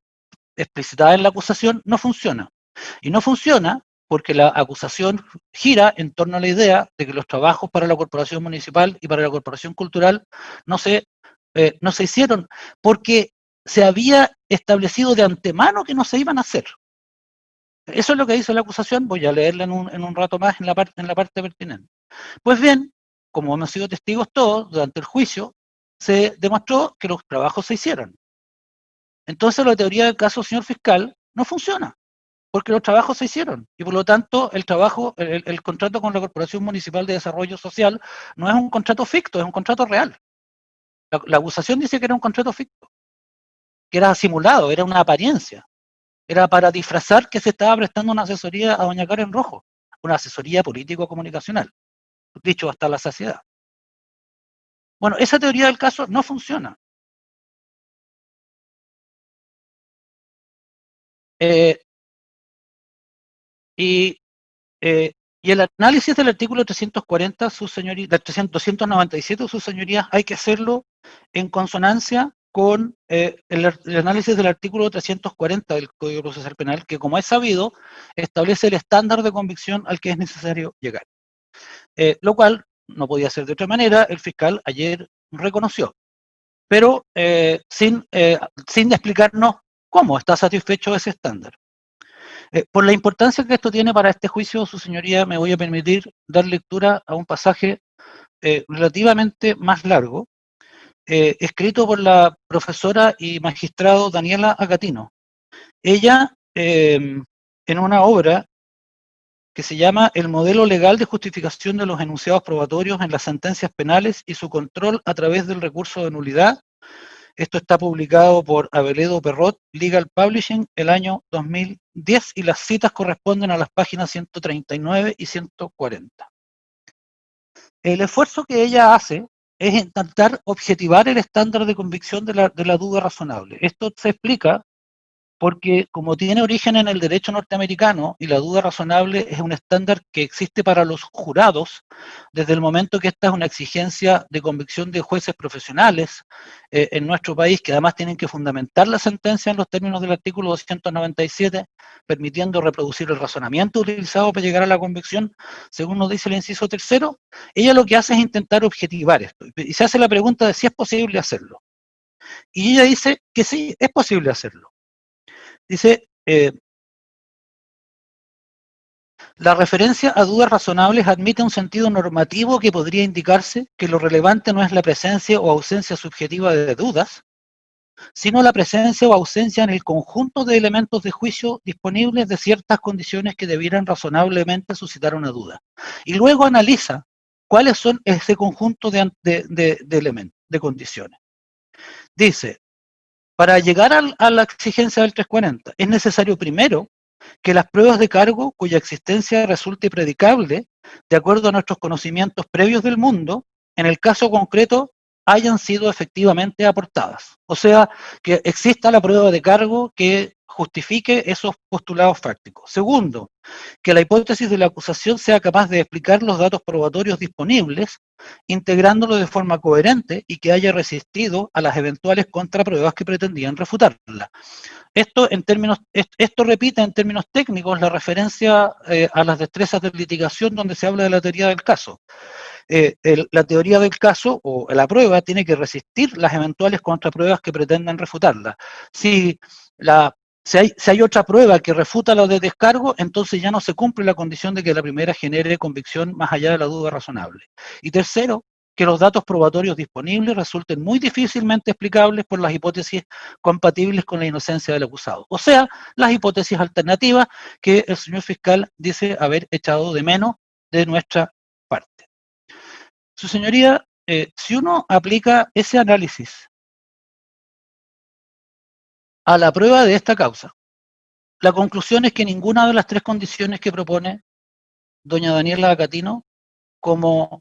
explicitada en la acusación no funciona. Y no funciona porque la acusación gira en torno a la idea de que los trabajos para la corporación municipal y para la corporación cultural no se hicieron porque se había establecido de antemano que no se iban a hacer. Eso es lo que dice la acusación, voy a leerla en un rato más en la parte pertinente. Pues bien, como hemos sido testigos todos, durante el juicio se demostró que los trabajos se hicieron. Entonces la teoría del caso, señor fiscal, no funciona, porque los trabajos se hicieron. Y por lo tanto, el contrato con la Corporación Municipal de Desarrollo Social no es un contrato ficto, es un contrato real. La acusación dice que era un contrato ficto, que era simulado, era una apariencia. Era para disfrazar que se estaba prestando una asesoría a doña Karen Rojo, una asesoría político-comunicacional, dicho hasta la saciedad. Bueno, esa teoría del caso no funciona. Y, y el análisis del artículo 340, del 297, sus señorías, hay que hacerlo en consonancia con el análisis del artículo 340 del Código Procesal Penal, que, como es sabido, establece el estándar de convicción al que es necesario llegar. Lo cual no podía ser de otra manera, el fiscal ayer reconoció, pero sin explicarnos cómo está satisfecho ese estándar. Por la importancia que esto tiene para este juicio, su señoría, me voy a permitir dar lectura a un pasaje relativamente más largo, escrito por la profesora y magistrado Daniela Agatino. Ella, en una obra que se llama El modelo legal de justificación de los enunciados probatorios en las sentencias penales y su control a través del recurso de nulidad. Esto está publicado por Aveledo Perrot Legal Publishing el año 2010 y las citas corresponden a las páginas 139 y 140. El esfuerzo que ella hace es intentar objetivar el estándar de convicción de la duda razonable. Esto se explica porque, como tiene origen en el derecho norteamericano y la duda razonable es un estándar que existe para los jurados desde el momento que esta es una exigencia de convicción de jueces profesionales en nuestro país, que además tienen que fundamentar la sentencia en los términos del artículo 297, permitiendo reproducir el razonamiento utilizado para llegar a la convicción, según nos dice el inciso tercero. Ella lo que hace es intentar objetivar esto y se hace la pregunta de si es posible hacerlo. Y ella dice que sí, es posible hacerlo. Dice, la referencia a dudas razonables admite un sentido normativo que podría indicarse que lo relevante no es la presencia o ausencia subjetiva de dudas, sino la presencia o ausencia en el conjunto de elementos de juicio disponibles de ciertas condiciones que debieran razonablemente suscitar una duda. Y luego analiza cuáles son ese conjunto de elementos, de condiciones. Dice, para llegar a la exigencia del 340, es necesario primero que las pruebas de cargo cuya existencia resulte predicable, de acuerdo a nuestros conocimientos previos del mundo, en el caso concreto, hayan sido efectivamente aportadas. O sea, que exista la prueba de cargo que justifique esos postulados fácticos. Segundo, que la hipótesis de la acusación sea capaz de explicar los datos probatorios disponibles, integrándolos de forma coherente y que haya resistido a las eventuales contrapruebas que pretendían refutarla. Esto repite en términos técnicos la referencia a las destrezas de litigación donde se habla de la teoría del caso. La teoría del caso o la prueba tiene que resistir las eventuales contrapruebas que pretendan refutarla. Si hay otra prueba que refuta la de descargo, entonces ya no se cumple la condición de que la primera genere convicción más allá de la duda razonable. Y tercero, que los datos probatorios disponibles resulten muy difícilmente explicables por las hipótesis compatibles con la inocencia del acusado. O sea, las hipótesis alternativas que el señor fiscal dice haber echado de menos de nuestra parte. Su señoría, si uno aplica ese análisis a la prueba de esta causa, la conclusión es que ninguna de las tres condiciones que propone doña Daniela Agatino como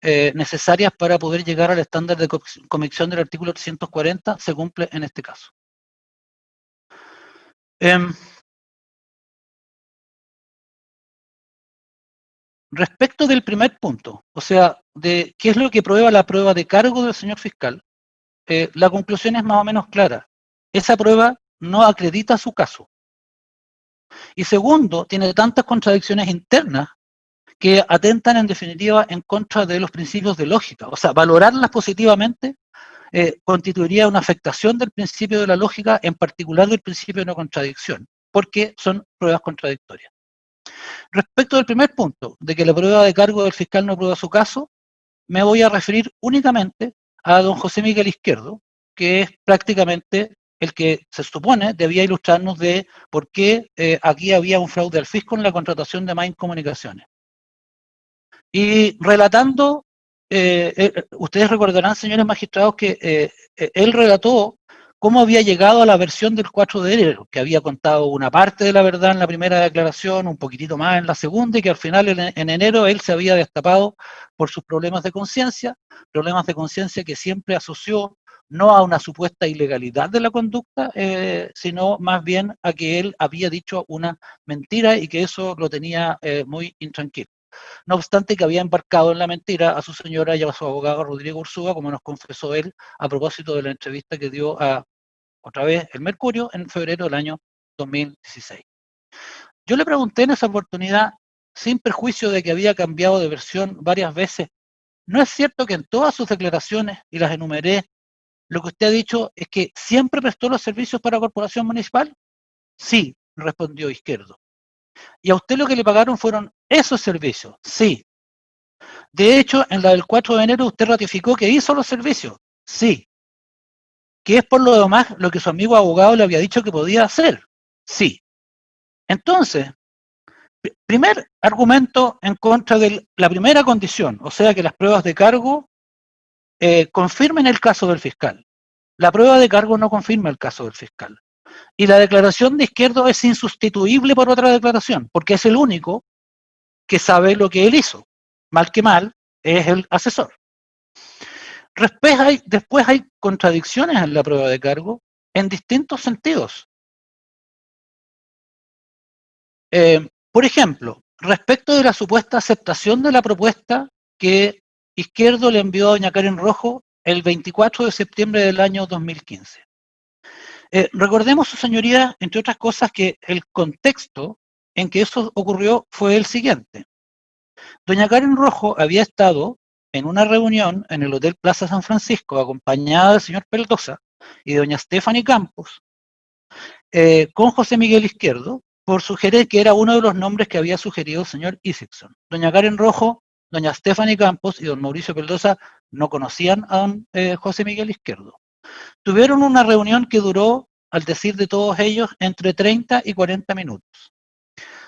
necesarias para poder llegar al estándar de convicción del artículo 340 se cumple en este caso. Respecto del primer punto, o sea, de qué es lo que prueba la prueba de cargo del señor fiscal, la conclusión es más o menos clara. Esa prueba no acredita su caso. Y segundo, tiene tantas contradicciones internas que atentan en definitiva en contra de los principios de lógica. O sea, valorarlas positivamente constituiría una afectación del principio de la lógica, en particular del principio de no contradicción, porque son pruebas contradictorias. Respecto del primer punto, de que la prueba de cargo del fiscal no prueba su caso, me voy a referir únicamente a don José Miguel Izquierdo, que es prácticamente el que se supone debía ilustrarnos de por qué aquí había un fraude al fisco en la contratación de Main Comunicaciones. Y relatando, ustedes recordarán, señores magistrados, que él relató cómo había llegado a la versión del 4 de enero, que había contado una parte de la verdad en la primera declaración, un poquitito más en la segunda, y que al final en enero él se había destapado por sus problemas de conciencia que siempre asoció no a una supuesta ilegalidad de la conducta, sino más bien a que él había dicho una mentira y que eso lo tenía muy intranquilo. No obstante que había embarcado en la mentira a su señora y a su abogado Rodrigo Ursúa, como nos confesó él a propósito de la entrevista que dio a, otra vez, El Mercurio en febrero del año 2016. Yo le pregunté en esa oportunidad, sin perjuicio de que había cambiado de versión varias veces, ¿no es cierto que en todas sus declaraciones, y las enumeré, lo que usted ha dicho es que siempre prestó los servicios para la corporación municipal? Sí, respondió Izquierdo. ¿Y a usted lo que le pagaron fueron esos servicios? Sí. De hecho, en la del 4 de enero usted ratificó que hizo los servicios. Sí. ¿Que es por lo demás lo que su amigo abogado le había dicho que podía hacer? Sí. Entonces, primer argumento en contra de la primera condición, o sea que las pruebas de cargo confirmen el caso del fiscal. La prueba de cargo no confirma el caso del fiscal. Y la declaración de Izquierdo es insustituible por otra declaración, porque es el único que sabe lo que él hizo. Mal que mal, es el asesor. Después hay contradicciones en la prueba de cargo en distintos sentidos. Por ejemplo, respecto de la supuesta aceptación de la propuesta que Izquierdo le envió a doña Karen Rojo el 24 de septiembre del año 2015. Recordemos, su señoría, entre otras cosas, que el contexto en que eso ocurrió fue el siguiente. Doña Karen Rojo había estado en una reunión en el Hotel Plaza San Francisco, acompañada del señor Peldosa y de doña Stephanie Campos, con José Miguel Izquierdo, por sugerir que era uno de los nombres que había sugerido el señor Isakson. Doña Karen Rojo, doña Stephanie Campos y don Mauricio Peldosa no conocían a don José Miguel Izquierdo. Tuvieron una reunión que duró, al decir de todos ellos, entre 30 y 40 minutos.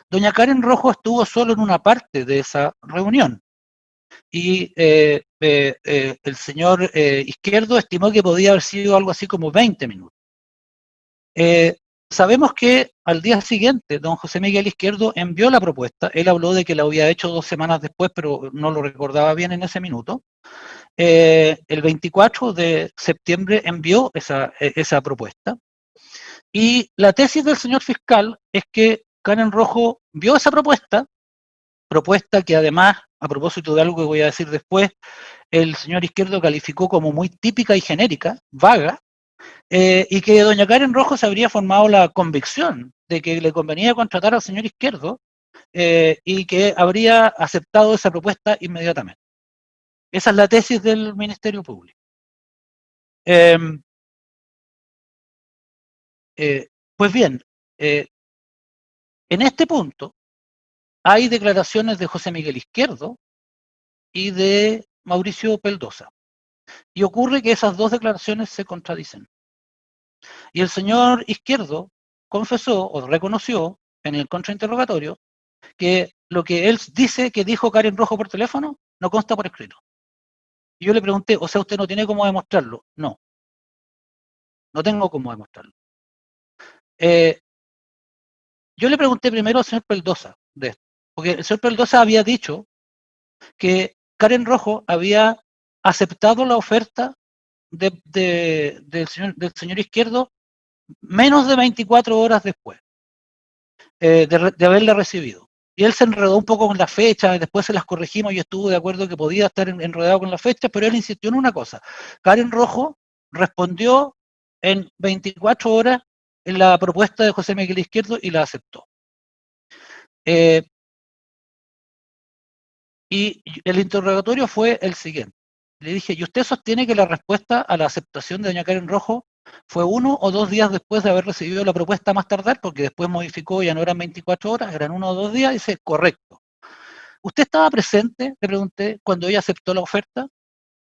Doña Karen Rojo estuvo solo en una parte de esa reunión y el señor Izquierdo estimó que podía haber sido algo así como 20 minutos. Sabemos que al día siguiente don José Miguel Izquierdo envió la propuesta. Él habló de que la había hecho 2 semanas después, pero no lo recordaba bien en ese minuto. El 24 de septiembre envió esa propuesta. Y la tesis del señor fiscal es que Karen Rojo vio esa propuesta que además, a propósito de algo que voy a decir después, el señor Izquierdo calificó como muy típica y genérica, vaga, y que doña Karen Rojo se habría formado la convicción de que le convenía contratar al señor Izquierdo y que habría aceptado esa propuesta inmediatamente. Esa es la tesis del Ministerio Público. Pues bien, en este punto hay declaraciones de José Miguel Izquierdo y de Mauricio Peldosa. Y ocurre que esas dos declaraciones se contradicen. Y el señor Izquierdo confesó o reconoció en el contrainterrogatorio que lo que él dice que dijo Karen Rojo por teléfono no consta por escrito. Y yo le pregunté, o sea, ¿usted no tiene cómo demostrarlo? No, no tengo cómo demostrarlo. Yo le pregunté primero al señor Peldosa de esto, porque el señor Peldosa había dicho que Karen Rojo había aceptado la oferta del señor Izquierdo menos de 24 horas después de haberla recibido. Y él se enredó un poco con la fecha, después se las corregimos y estuvo de acuerdo que podía estar enredado con la fecha, pero él insistió en una cosa. Karen Rojo respondió en 24 horas en la propuesta de José Miguel Izquierdo y la aceptó. Y el interrogatorio fue el siguiente. Le dije, ¿y usted sostiene que la respuesta a la aceptación de doña Karen Rojo fue 1 o 2 días después de haber recibido la propuesta más tardar? Porque después modificó, ya no eran 24 horas, eran 1 o 2 días. Dice, correcto. ¿Usted estaba presente? Le pregunté, cuando ella aceptó la oferta.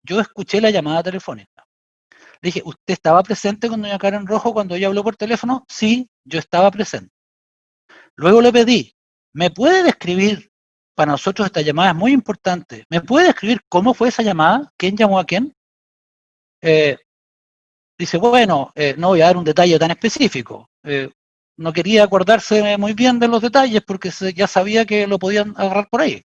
Yo escuché la llamada telefónica. Le dije, ¿usted estaba presente con doña Karen Rojo cuando ella habló por teléfono? Sí, yo estaba presente. Luego le pedí, ¿me puede describir? Para nosotros esta llamada es muy importante. ¿Me puede describir cómo fue esa llamada? ¿Quién llamó a quién? Dice, bueno, no voy a dar un detalle tan específico. No quería acordarse muy bien de los detalles porque ya sabía que lo podían agarrar por ahí.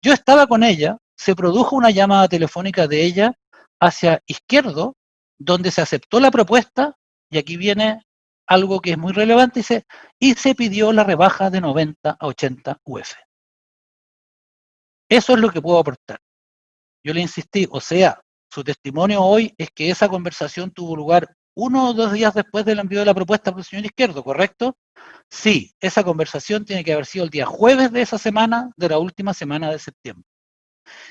Yo estaba con ella, se produjo una llamada telefónica de ella hacia Izquierdo donde se aceptó la propuesta, y aquí viene algo que es muy relevante, dice, y se pidió la rebaja de 90 a 80 UF. Eso es lo que puedo aportar. Yo le insistí, o sea, su testimonio hoy es que esa conversación tuvo lugar 1 o 2 días después del envío de la propuesta por el señor Izquierdo, ¿correcto? Sí, esa conversación tiene que haber sido el día jueves de esa semana, de la última semana de septiembre.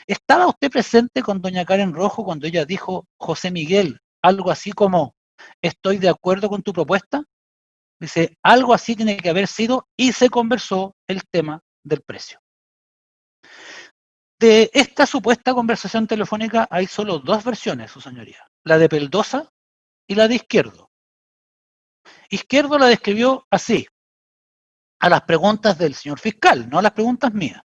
¿Estaba usted presente con doña Karen Rojo cuando ella dijo, José Miguel, algo así como, estoy de acuerdo con tu propuesta? Dice, algo así tiene que haber sido, y se conversó el tema del precio. De esta supuesta conversación telefónica hay solo 2 versiones, su señoría, la de Peldosa y la de Izquierdo. Izquierdo la describió así, a las preguntas del señor fiscal, no a las preguntas mías.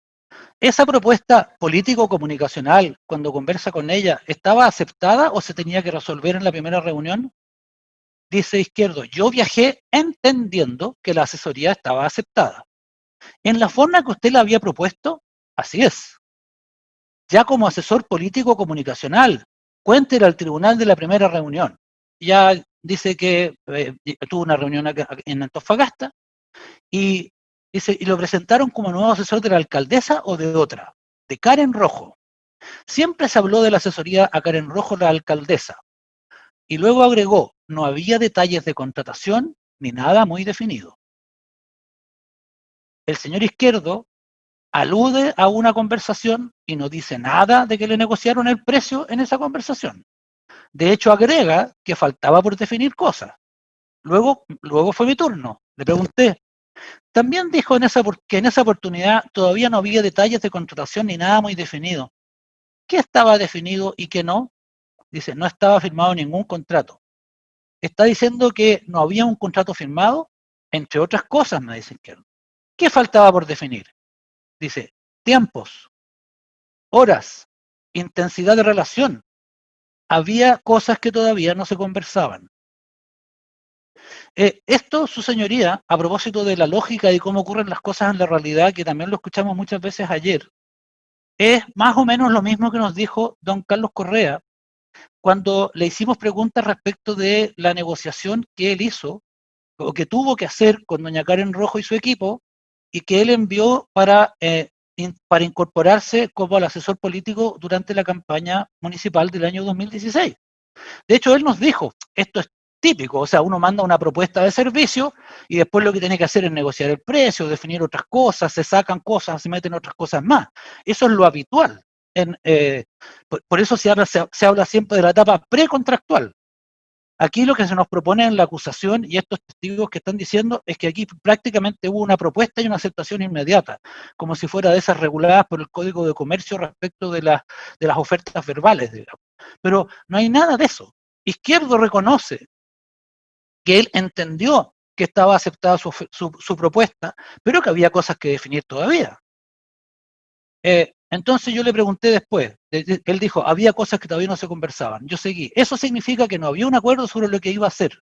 ¿Esa propuesta político-comunicacional, cuando conversa con ella, estaba aceptada o se tenía que resolver en la primera reunión? Dice Izquierdo, yo viajé entendiendo que la asesoría estaba aceptada. En la forma que usted la había propuesto, así es. Ya como asesor político-comunicacional, cuéntele al tribunal de la primera reunión. Ya dice que tuvo una reunión acá, en Antofagasta, y dice, y lo presentaron como nuevo asesor de la alcaldesa o de otra, de Karen Rojo. Siempre se habló de la asesoría a Karen Rojo, la alcaldesa, y luego agregó, no había detalles de contratación ni nada muy definido. El señor Izquierdo alude a una conversación y no dice nada de que le negociaron el precio en esa conversación. De hecho, agrega que faltaba por definir cosas. Luego fue mi turno. Le pregunté. También dijo que en esa oportunidad todavía no había detalles de contratación ni nada muy definido. ¿Qué estaba definido y qué no? Dice, no estaba firmado ningún contrato. Está diciendo que no había un contrato firmado, entre otras cosas, me dice Izquierdo. ¿Qué faltaba por definir? Dice, tiempos, horas, intensidad de relación. Había cosas que todavía no se conversaban. Esto, su señoría, a propósito de la lógica y cómo ocurren las cosas en la realidad, que también lo escuchamos muchas veces ayer, es más o menos lo mismo que nos dijo don Carlos Correa cuando le hicimos preguntas respecto de la negociación que él hizo o que tuvo que hacer con doña Karen Rojo y su equipo, y que él envió para incorporarse como el asesor político durante la campaña municipal del año 2016. De hecho, él nos dijo, esto es típico, o sea, uno manda una propuesta de servicio y después lo que tiene que hacer es negociar el precio, definir otras cosas, se sacan cosas, se meten otras cosas más. Eso es lo habitual. Por eso se habla siempre de la etapa precontractual. Aquí lo que se nos propone en la acusación y estos testigos que están diciendo es que aquí prácticamente hubo una propuesta y una aceptación inmediata, como si fuera de esas reguladas por el Código de Comercio respecto de las ofertas verbales, digamos. Pero no hay nada de eso. Izquierdo reconoce que él entendió que estaba aceptada su propuesta, pero que había cosas que definir todavía. Entonces yo le pregunté después, él dijo, había cosas que todavía no se conversaban. Yo seguí, eso significa que no había un acuerdo sobre lo que iba a hacer.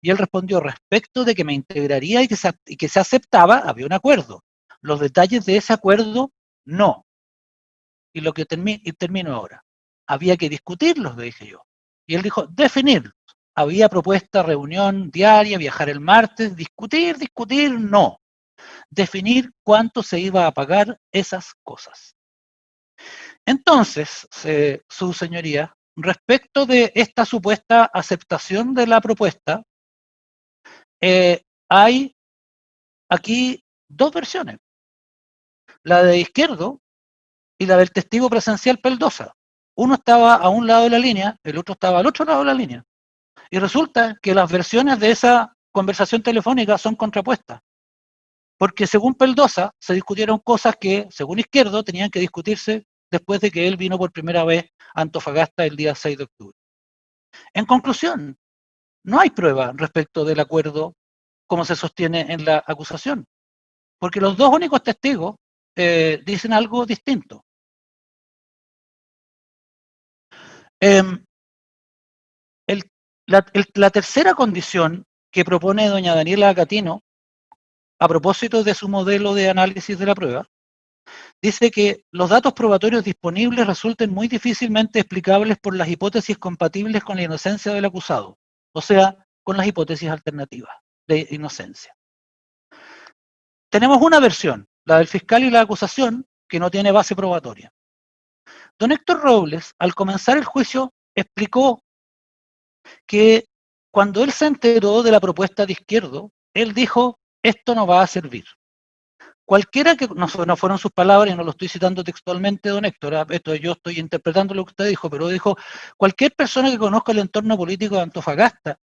Y él respondió, respecto de que me integraría y que se aceptaba, había un acuerdo. Los detalles de ese acuerdo, no. Y lo que termino ahora. Había que discutirlos, le dije yo. Y él dijo, definirlos. Había propuesta, reunión diaria, viajar el martes, discutir, no. Definir cuánto se iba a pagar esas cosas. Entonces, su señoría, respecto de esta supuesta aceptación de la propuesta, hay aquí 2 versiones. La de Izquierdo y la del testigo presencial Peldosa. Uno estaba a un lado de la línea, el otro estaba al otro lado de la línea. Y resulta que las versiones de esa conversación telefónica son contrapuestas. Porque según Peldosa, se discutieron cosas que, según Izquierdo, tenían que discutirse después de que él vino por primera vez a Antofagasta el día 6 de octubre. En conclusión, no hay prueba respecto del acuerdo como se sostiene en la acusación, porque los 2 únicos testigos dicen algo distinto. La tercera condición que propone doña Daniela Catino, a propósito de su modelo de análisis de la prueba, dice que los datos probatorios disponibles resulten muy difícilmente explicables por las hipótesis compatibles con la inocencia del acusado, o sea, con las hipótesis alternativas de inocencia. Tenemos una versión, la del fiscal y la acusación, que no tiene base probatoria. Don Héctor Robles, al comenzar el juicio, explicó que cuando él se enteró de la propuesta de Izquierdo, él dijo, esto no va a servir. Cualquiera que, no fueron sus palabras, y no lo estoy citando textualmente, don Héctor, esto yo estoy interpretando lo que usted dijo, pero dijo, cualquier persona que conozca el entorno político de Antofagasta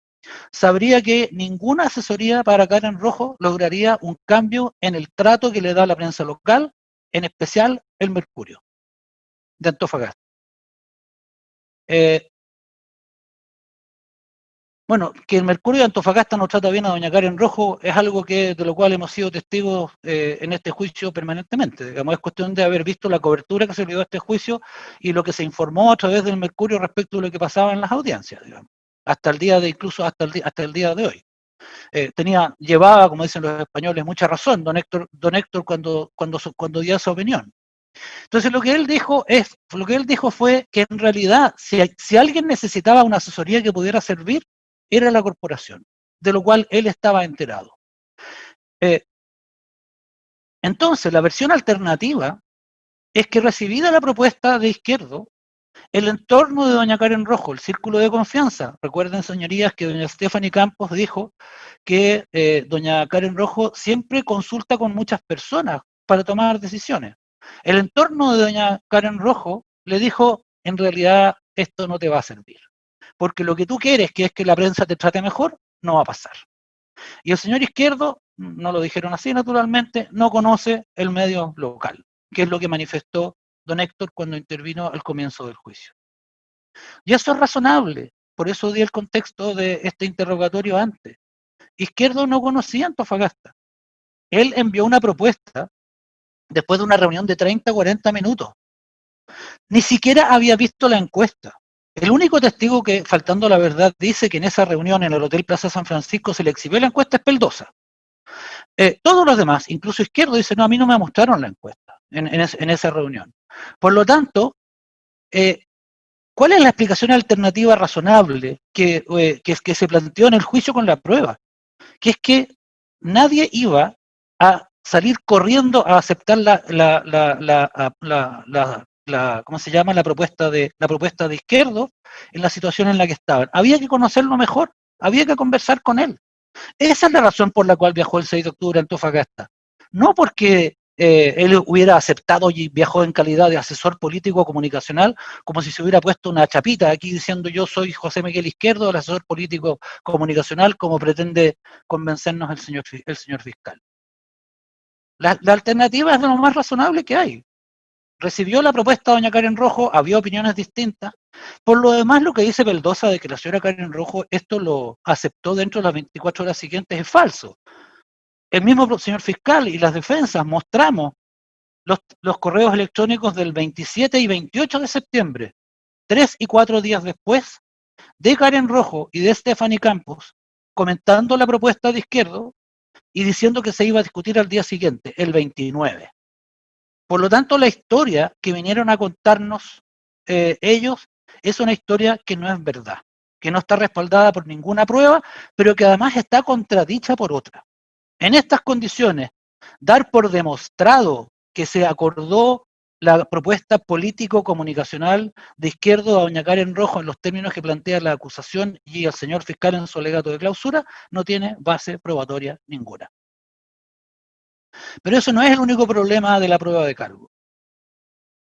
sabría que ninguna asesoría para Karen Rojo lograría un cambio en el trato que le da la prensa local, en especial el Mercurio de Antofagasta. Bueno, que el Mercurio de Antofagasta no trata bien a doña Karen Rojo es algo de lo cual hemos sido testigos en este juicio permanentemente. Digamos, es cuestión de haber visto la cobertura que se le dio a este juicio y lo que se informó a través del Mercurio respecto de lo que pasaba en las audiencias, digamos, hasta el día de, incluso hasta el día de hoy. Llevaba, como dicen los españoles, mucha razón don Héctor cuando dio esa opinión. Entonces lo que él dijo fue que en realidad si alguien necesitaba una asesoría que pudiera servir, era la corporación, de lo cual él estaba enterado. Entonces la versión alternativa es que, recibida la propuesta de Izquierdo, el entorno de doña Karen Rojo, el círculo de confianza, recuerden señorías que doña Stephanie Campos dijo que doña Karen Rojo siempre consulta con muchas personas para tomar decisiones. El entorno de doña Karen Rojo le dijo, en realidad esto no te va a servir, porque lo que tú quieres, que es que la prensa te trate mejor, no va a pasar. Y el señor Izquierdo, no lo dijeron así naturalmente, no conoce el medio local, que es lo que manifestó don Héctor cuando intervino al comienzo del juicio. Y eso es razonable, por eso di el contexto de este interrogatorio antes. Izquierdo no conocía Antofagasta. Él envió una propuesta después de una reunión de 30, 40 minutos. Ni siquiera había visto la encuesta. El único testigo que, faltando la verdad, dice que en esa reunión en el Hotel Plaza San Francisco se le exhibió la encuesta es Peldosa. Todos los demás, incluso Izquierdo, dice, no, a mí no me mostraron la encuesta en esa reunión. Por lo tanto, ¿cuál es la explicación alternativa razonable que se planteó en el juicio con la prueba? Que es que nadie iba a salir corriendo a aceptar ¿cómo se llama? La propuesta de Izquierdo en la situación en la que estaban. Había que conocerlo mejor, había que conversar con él. Esa es la razón por la cual viajó el 6 de octubre a Antofagasta. No porque él hubiera aceptado y viajó en calidad de asesor político comunicacional, como si se hubiera puesto una chapita aquí diciendo yo soy José Miguel Izquierdo, el asesor político comunicacional, como pretende convencernos el señor fiscal. La alternativa es de lo más razonable que hay. Recibió la propuesta de doña Karen Rojo, había opiniones distintas. Por lo demás, lo que dice Peldosa de que la señora Karen Rojo esto lo aceptó dentro de las 24 horas siguientes es falso. El mismo señor fiscal y las defensas mostramos los correos electrónicos del 27 y 28 de septiembre, 3 y 4 días después, de Karen Rojo y de Stephanie Campos, comentando la propuesta de Izquierdo y diciendo que se iba a discutir al día siguiente, el 29. Por lo tanto, la historia que vinieron a contarnos ellos es una historia que no es verdad, que no está respaldada por ninguna prueba, pero que además está contradicha por otra. En estas condiciones, dar por demostrado que se acordó la propuesta político-comunicacional de Izquierdo a doña Karen Rojo en los términos que plantea la acusación y el señor fiscal en su alegato de clausura, no tiene base probatoria ninguna. Pero eso no es el único problema de la prueba de cargo.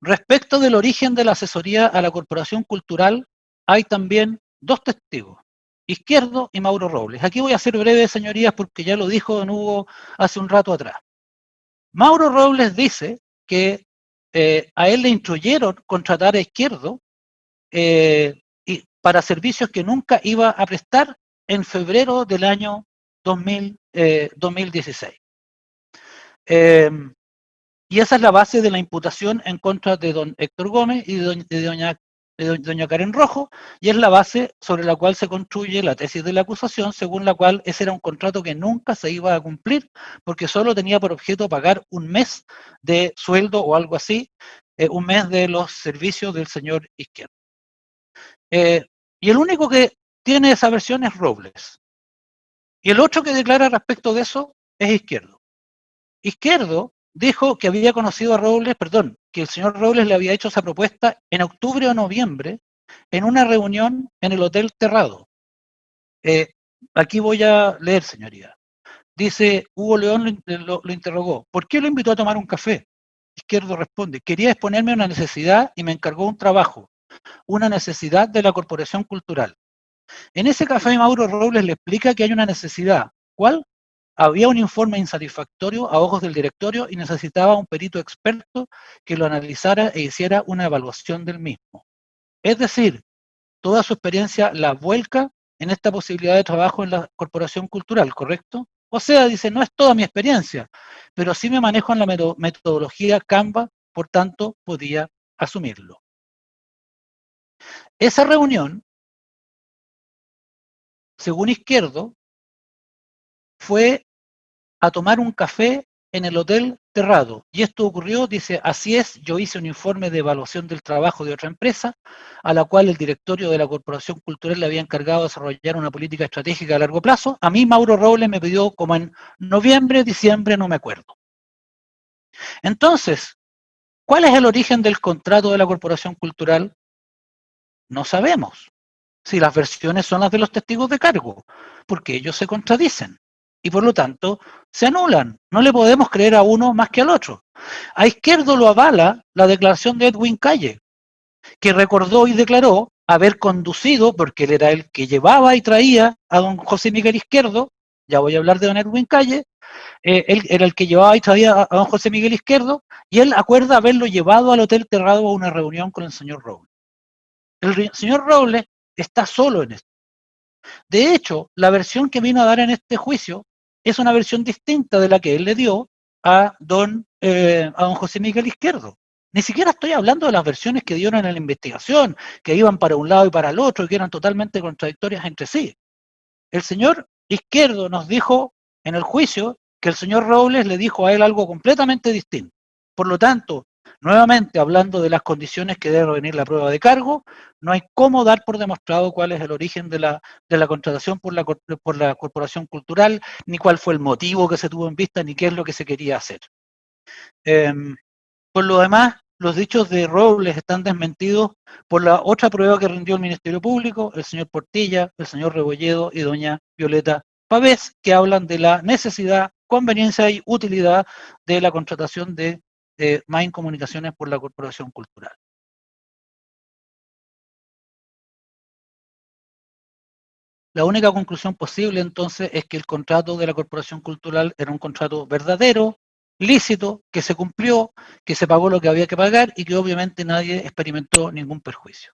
Respecto del origen de la asesoría a la Corporación Cultural, hay también dos testigos, Izquierdo y Mauro Robles. Aquí voy a ser breve, señorías, porque ya lo dijo don Hugo hace un rato atrás. Mauro Robles dice que a él le instruyeron contratar a Izquierdo y para servicios que nunca iba a prestar en febrero del año 2016. Y esa es la base de la imputación en contra de don Héctor Gómez y de doña de doña Karen Rojo, y es la base sobre la cual se construye la tesis de la acusación, según la cual ese era un contrato que nunca se iba a cumplir, porque solo tenía por objeto pagar un mes de sueldo o algo así, un mes de los servicios del señor Izquierdo. Y el único que tiene esa versión es Robles. Y el otro que declara respecto de eso es Izquierdo. Izquierdo dijo que había conocido a Robles, perdón, que el señor Robles le había hecho esa propuesta en octubre o noviembre en una reunión en el Hotel Terrado. Aquí voy a leer, señoría. Dice, Hugo León lo interrogó, ¿por qué lo invitó a tomar un café? Izquierdo responde, quería exponerme a una necesidad y me encargó un trabajo, una necesidad de la Corporación Cultural. En ese café Mauro Robles le explica que hay una necesidad. ¿Cuál? Había un informe insatisfactorio a ojos del directorio y necesitaba un perito experto que lo analizara e hiciera una evaluación del mismo. Es decir, toda su experiencia la vuelca en esta posibilidad de trabajo en la Corporación Cultural, ¿correcto? O sea, dice, no es toda mi experiencia, pero sí me manejo en la metodología Canva, por tanto, podía asumirlo. Esa reunión, según Izquierdo, fue a tomar un café en el Hotel Terrado. Y esto ocurrió, dice, así es, yo hice un informe de evaluación del trabajo de otra empresa, a la cual el directorio de la Corporación Cultural le había encargado de desarrollar una política estratégica a largo plazo. A mí Mauro Robles me pidió como en noviembre, diciembre, no me acuerdo. Entonces, ¿cuál es el origen del contrato de la Corporación Cultural? No sabemos. Si las versiones son las de los testigos de cargo, porque ellos se contradicen y por lo tanto se anulan. No le podemos creer a uno más que al otro. A Izquierdo lo avala la declaración de Edwin Calle, que recordó y declaró haber conducido, porque él era el que llevaba y traía a don José Miguel Izquierdo, ya voy a hablar de don Edwin Calle, él era el que llevaba y traía a don José Miguel Izquierdo, y él acuerda haberlo llevado al Hotel Terrado a una reunión con el señor Robles. El señor Robles está solo en esto. De hecho, la versión que vino a dar en este juicio es una versión distinta de la que él le dio a don José Miguel Izquierdo. Ni siquiera estoy hablando de las versiones que dieron en la investigación, que iban para un lado y para el otro y que eran totalmente contradictorias entre sí. El señor Izquierdo nos dijo en el juicio que el señor Robles le dijo a él algo completamente distinto. Por lo tanto, nuevamente hablando de las condiciones que debe venir la prueba de cargo, no hay cómo dar por demostrado cuál es el origen de la contratación por la Corporación Cultural, ni cuál fue el motivo que se tuvo en vista, ni qué es lo que se quería hacer. Por lo demás, los dichos de Robles están desmentidos por la otra prueba que rindió el Ministerio Público, el señor Portilla, el señor Rebolledo y doña Violeta Pavés, que hablan de la necesidad, conveniencia y utilidad de la contratación de Main Comunicaciones por la Corporación Cultural. La única conclusión posible entonces es que el contrato de la Corporación Cultural era un contrato verdadero, lícito, que se cumplió, que se pagó lo que había que pagar y que obviamente nadie experimentó ningún perjuicio.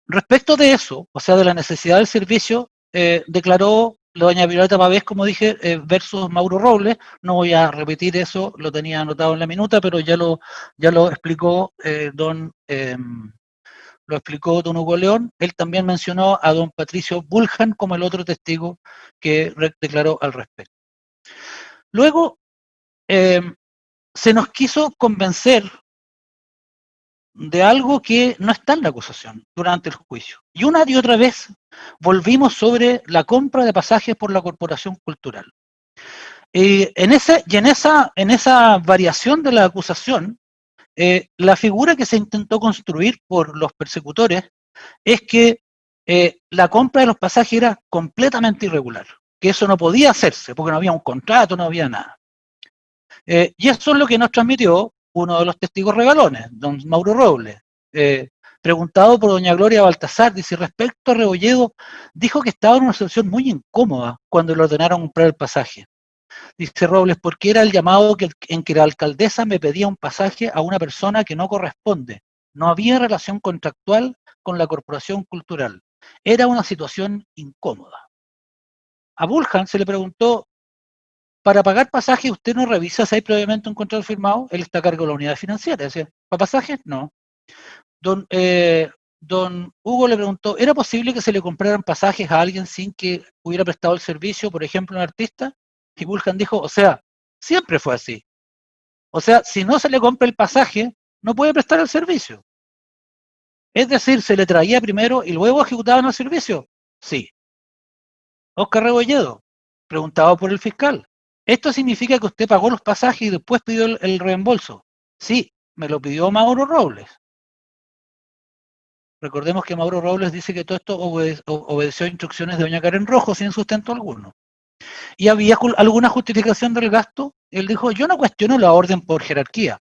Respecto de eso, o sea, de la necesidad del servicio, declaró la doña Violeta Pavés, como dije, versus Mauro Robles. No voy a repetir eso, lo tenía anotado en la minuta, pero ya lo explicó lo explicó don Hugo León. Él también mencionó a don Patricio Buljan como el otro testigo que declaró al respecto. Luego, se nos quiso convencer de algo que no está en la acusación durante el juicio. Y una y otra vez volvimos sobre la compra de pasajes por la Corporación Cultural. En esa variación de la acusación, la figura que se intentó construir por los persecutores es que la compra de los pasajes era completamente irregular, que eso no podía hacerse porque no había un contrato, no había nada. Y eso es lo que nos transmitió uno de los testigos regalones, don Mauro Robles, preguntado por doña Gloria Baltasar, dice, respecto a Rebolledo, dijo que estaba en una situación muy incómoda cuando le ordenaron comprar el pasaje. Dice Robles, porque era el llamado en que la alcaldesa me pedía un pasaje a una persona que no corresponde. No había relación contractual con la Corporación Cultural. Era una situación incómoda. A Buljan se le preguntó, para pagar pasaje, ¿usted no revisa si hay previamente un contrato firmado? Él está a cargo de la unidad financiera. Dice, ¿para pasajes? No. don Hugo le preguntó, ¿era posible que se le compraran pasajes a alguien sin que hubiera prestado el servicio, por ejemplo, un artista? Y Vulcan dijo, o sea, siempre fue así. O sea, si no se le compra el pasaje, no puede prestar el servicio. Es decir, ¿se le traía primero y luego ejecutaban el servicio? Sí. Oscar Rebolledo, preguntado por el fiscal. ¿Esto significa que usted pagó los pasajes y después pidió el reembolso? Sí, me lo pidió Mauro Robles. Recordemos que Mauro Robles dice que todo esto obedeció instrucciones de doña Karen Rojo sin sustento alguno. ¿Y había alguna justificación del gasto? Él dijo, yo no cuestiono la orden por jerarquía.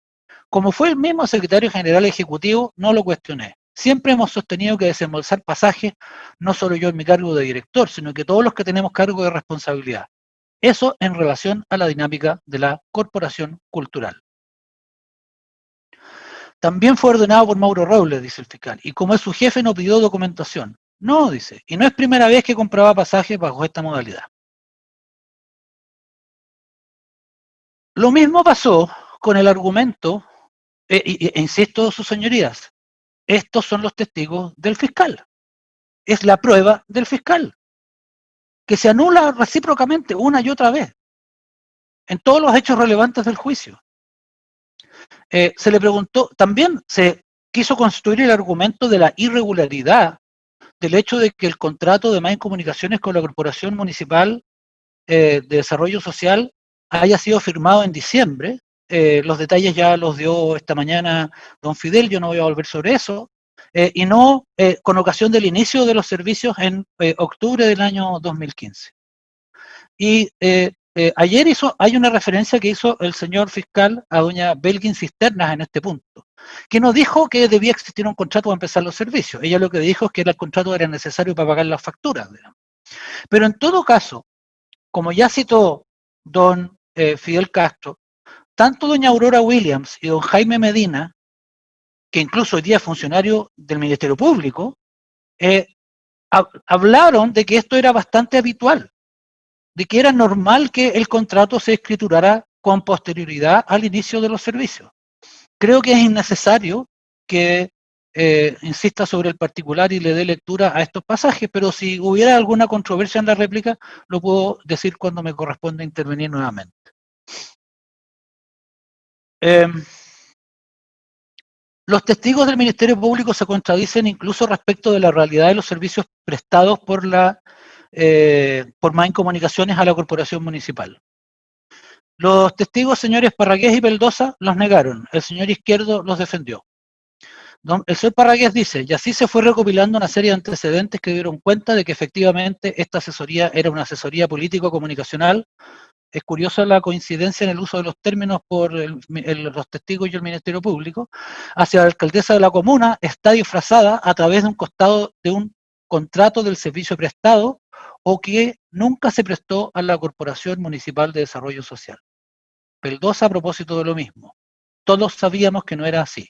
Como fue el mismo secretario general ejecutivo, no lo cuestioné. Siempre hemos sostenido que desembolsar pasajes, no solo yo en mi cargo de director, sino que todos los que tenemos cargo de responsabilidad. Eso en relación a la dinámica de la corporación cultural. También fue ordenado por Mauro Robles, dice el fiscal, y como es su jefe no pidió documentación. No, dice, y no es primera vez que compraba pasajes bajo esta modalidad. Lo mismo pasó con el argumento, insisto, sus señorías, estos son los testigos del fiscal. Es la prueba del fiscal, que se anula recíprocamente una y otra vez, en todos los hechos relevantes del juicio. Se le preguntó, también se quiso construir el argumento de la irregularidad del hecho de que el contrato de Main Comunicaciones con la Corporación Municipal de Desarrollo Social haya sido firmado en diciembre. Los detalles ya los dio esta mañana don Fidel, yo no voy a volver sobre eso, y no con ocasión del inicio de los servicios en octubre del año 2015. Y ayer hay una referencia que hizo el señor fiscal a doña Belgin Cisternas en este punto, que no dijo que debía existir un contrato para empezar los servicios. Ella lo que dijo es que el contrato era necesario para pagar las facturas, digamos. Pero en todo caso, como ya citó don Fidel Castro, tanto doña Aurora Williams y don Jaime Medina, que incluso hoy día es funcionario del Ministerio Público, hablaron de que esto era bastante habitual, de que era normal que el contrato se escriturara con posterioridad al inicio de los servicios. Creo que es innecesario que insista sobre el particular y le dé lectura a estos pasajes, pero si hubiera alguna controversia en la réplica, lo puedo decir cuando me corresponda intervenir nuevamente. Los testigos del Ministerio Público se contradicen incluso respecto de la realidad de los servicios prestados por Main Comunicaciones a la Corporación Municipal. Los testigos señores Parragués y Peldosa los negaron, el señor Izquierdo los defendió. El señor Parragués dice, y así se fue recopilando una serie de antecedentes que dieron cuenta de que efectivamente esta asesoría era una asesoría político-comunicacional. Es curiosa la coincidencia en el uso de los términos por los testigos y el Ministerio Público. Hacia la alcaldesa de la comuna está disfrazada a través de un contrato del servicio prestado o que nunca se prestó a la Corporación Municipal de Desarrollo Social. Peldosa a propósito de lo mismo. Todos sabíamos que no era así,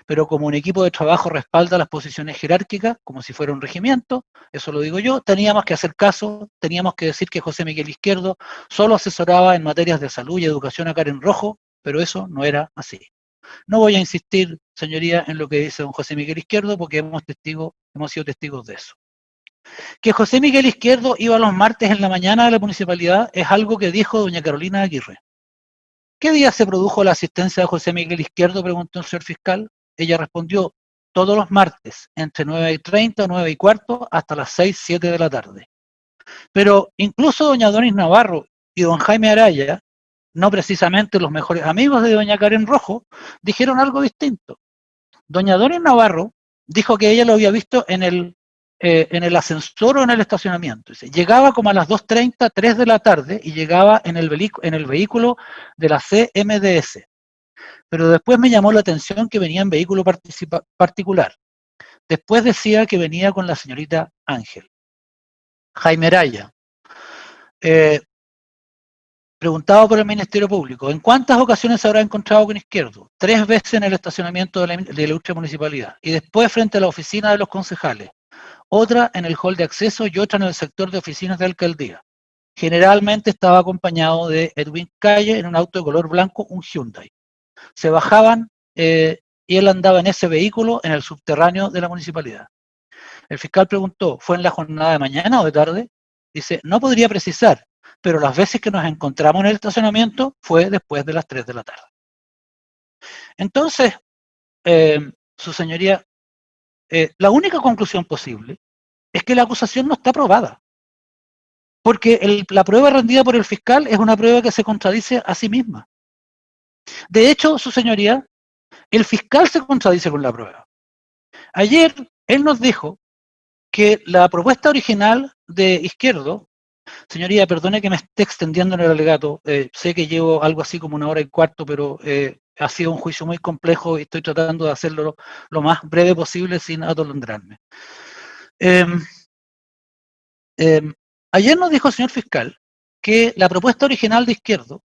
pero como un equipo de trabajo respalda las posiciones jerárquicas, como si fuera un regimiento, eso lo digo yo, teníamos que hacer caso, teníamos que decir que José Miguel Izquierdo solo asesoraba en materias de salud y educación a Karen Rojo, pero eso no era así. No voy a insistir, señoría, en lo que dice don José Miguel Izquierdo, porque hemos sido testigos de eso. Que José Miguel Izquierdo iba los martes en la mañana a la municipalidad es algo que dijo doña Carolina Aguirre. ¿Qué día se produjo la asistencia de José Miguel Izquierdo?, preguntó el señor fiscal. Ella respondió, todos los martes, entre 9:30 o 9:15, hasta las 6, 7 de la tarde. Pero incluso doña Doris Navarro y don Jaime Araya, no precisamente los mejores amigos de doña Karen Rojo, dijeron algo distinto. Doña Doris Navarro dijo que ella lo había visto en el ascensor o en el estacionamiento. Dice, llegaba como a las 2:30, 3 de la tarde y llegaba en el vehículo de la CMDS. Pero después me llamó la atención que venía en vehículo particular. Después decía que venía con la señorita Ángel. Jaime Araya, preguntado por el Ministerio Público, ¿en cuántas ocasiones se habrá encontrado con Izquierdo? 3 veces en el estacionamiento de la ilustre municipalidad y después frente a la oficina de los concejales, otra en el hall de acceso y otra en el sector de oficinas de alcaldía. Generalmente estaba acompañado de Edwin Calle en un auto de color blanco, un Hyundai. Se bajaban y él andaba en ese vehículo en el subterráneo de la municipalidad. El fiscal preguntó, ¿fue en la jornada de mañana o de tarde? Dice, no podría precisar, pero las veces que nos encontramos en el estacionamiento fue después de las 3 de la tarde. Entonces, su señoría, la única conclusión posible es que la acusación no está probada, porque la prueba rendida por el fiscal es una prueba que se contradice a sí misma. De hecho, su señoría, el fiscal se contradice con la prueba. Ayer, él nos dijo que la propuesta original de Izquierdo, señoría, perdone que me esté extendiendo en el alegato, sé que llevo algo así como 1 hora y cuarto, pero ha sido un juicio muy complejo y estoy tratando de hacerlo lo más breve posible sin atolondrarme. Ayer nos dijo el señor fiscal que la propuesta original de Izquierdo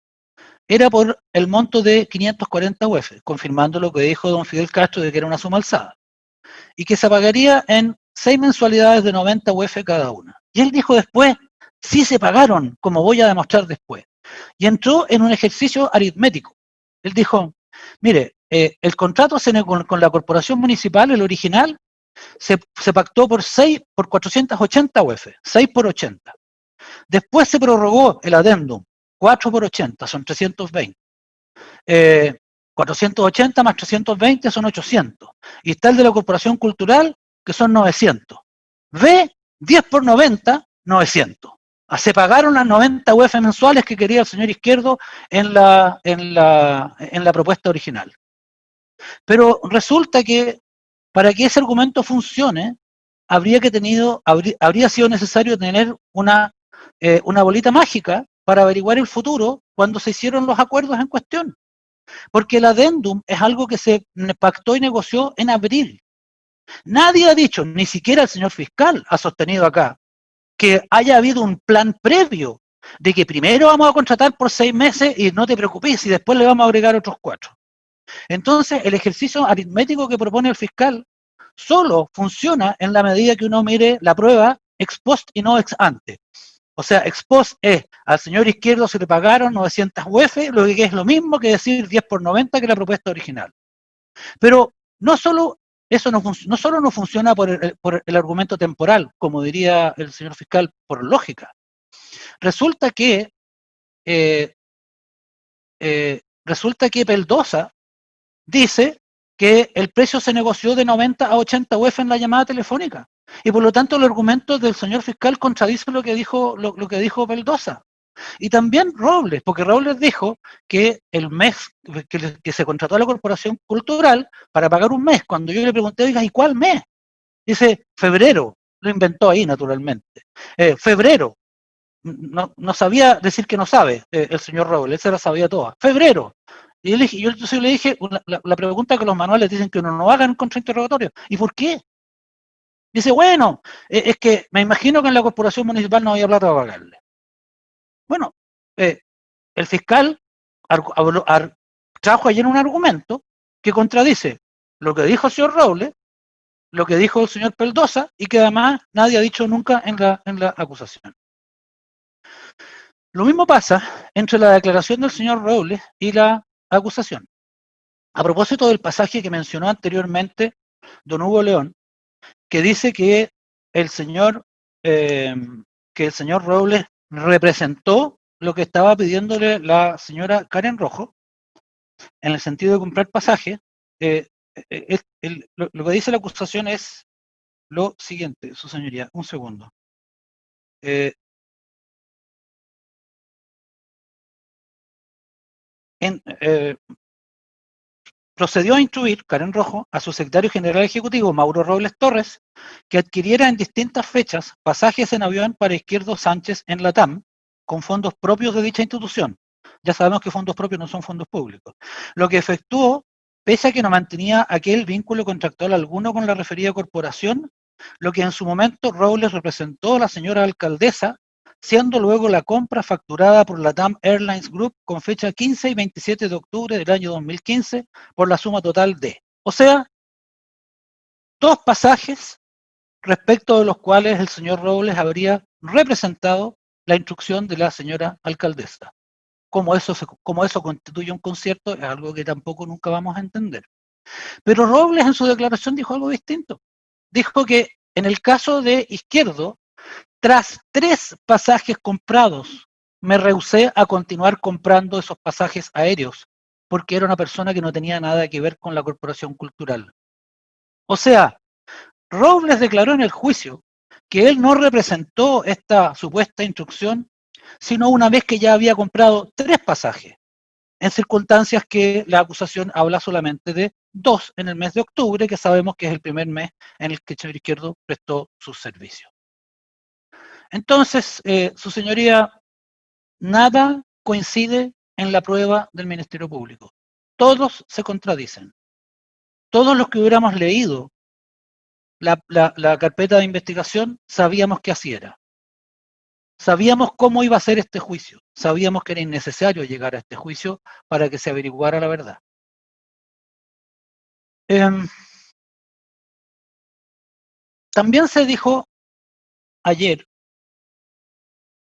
era por el monto de 540 UF, confirmando lo que dijo don Fidel Castro de que era una suma alzada, y que se pagaría en 6 mensualidades de 90 UF cada una. Y él dijo después, sí se pagaron, como voy a demostrar después. Y entró en un ejercicio aritmético. Él dijo, mire, el contrato con la corporación municipal, el original, se pactó por 480 UF, 6 por 80. Después se prorrogó el adendum, 4 por 80, son 320. 480 más 320 son 800. Y está el de la Corporación Cultural, que son 900. V, 10 por 90, 900. Se pagaron las 90 UF mensuales que quería el señor Izquierdo en la propuesta original. Pero resulta que para que ese argumento funcione, habría sido necesario tener una bolita mágica para averiguar el futuro cuando se hicieron los acuerdos en cuestión. Porque el adendum es algo que se pactó y negoció en abril. Nadie ha dicho, ni siquiera el señor fiscal ha sostenido acá, que haya habido un plan previo de que primero vamos a contratar por 6 meses y no te preocupes, y después le vamos a agregar otros 4. Entonces, el ejercicio aritmético que propone el fiscal solo funciona en la medida que uno mire la prueba ex post y no ex ante. O sea, ex post es, al señor Izquierdo se le pagaron 900 UF, lo que es lo mismo que decir 10 por 90 que la propuesta original. Pero no solo eso no solo no funciona por el argumento temporal, como diría el señor fiscal, por lógica. Resulta que Peldosa dice que el precio se negoció de 90 a 80 UF en la llamada telefónica. Y por lo tanto el argumento del señor fiscal contradice lo que dijo Peldosa. Y también Robles, porque Robles dijo que el mes que se contrató a la Corporación Cultural para pagar un mes, cuando yo le pregunté, oiga, ¿y cuál mes? Dice, febrero, lo inventó ahí naturalmente. Febrero, no sabía decir que no sabe el señor Robles, él se la sabía toda. Febrero. Y yo entonces le dije, la pregunta que los manuales dicen que uno no haga en contrainterrogatorio. ¿Y por qué? Dice, bueno, es que me imagino que en la corporación municipal no había plata para pagarle. Bueno, el fiscal trajo ayer un argumento que contradice lo que dijo el señor Robles, lo que dijo el señor Peldosa y que además nadie ha dicho nunca en la acusación. Lo mismo pasa entre la declaración del señor Robles y la acusación. A propósito del pasaje que mencionó anteriormente don Hugo León, que dice que el señor Robles representó lo que estaba pidiéndole la señora Karen Rojo, en el sentido de comprar pasaje, lo que dice la acusación es lo siguiente, su señoría, un segundo. Procedió a instruir, Karen Rojo, a su secretario general ejecutivo, Mauro Robles Torres, que adquiriera en distintas fechas pasajes en avión para Izquierdo Sánchez en Latam, con fondos propios de dicha institución. Ya sabemos que fondos propios no son fondos públicos. Lo que efectuó, pese a que no mantenía aquel vínculo contractual alguno con la referida corporación, lo que en su momento Robles representó a la señora alcaldesa, siendo luego la compra facturada por la TAM Airlines Group con fecha 15 y 27 de octubre del año 2015 por la suma total de, o sea, 2 pasajes respecto de los cuales el señor Robles habría representado la instrucción de la señora alcaldesa. Cómo eso constituye un concierto es algo que tampoco nunca vamos a entender. Pero Robles en su declaración dijo algo distinto. Dijo que en el caso de Izquierdo, tras 3 pasajes comprados, me rehusé a continuar comprando esos pasajes aéreos, porque era una persona que no tenía nada que ver con la Corporación Cultural. O sea, Robles declaró en el juicio que él no representó esta supuesta instrucción, sino una vez que ya había comprado 3 pasajes, en circunstancias que la acusación habla solamente de 2 en el mes de octubre, que sabemos que es el primer mes en el que el señor Izquierdo prestó sus servicios. Entonces, su señoría, nada coincide en la prueba del Ministerio Público. Todos se contradicen. Todos los que hubiéramos leído la carpeta de investigación sabíamos que así era. Sabíamos cómo iba a ser este juicio. Sabíamos que era innecesario llegar a este juicio para que se averiguara la verdad. También se dijo ayer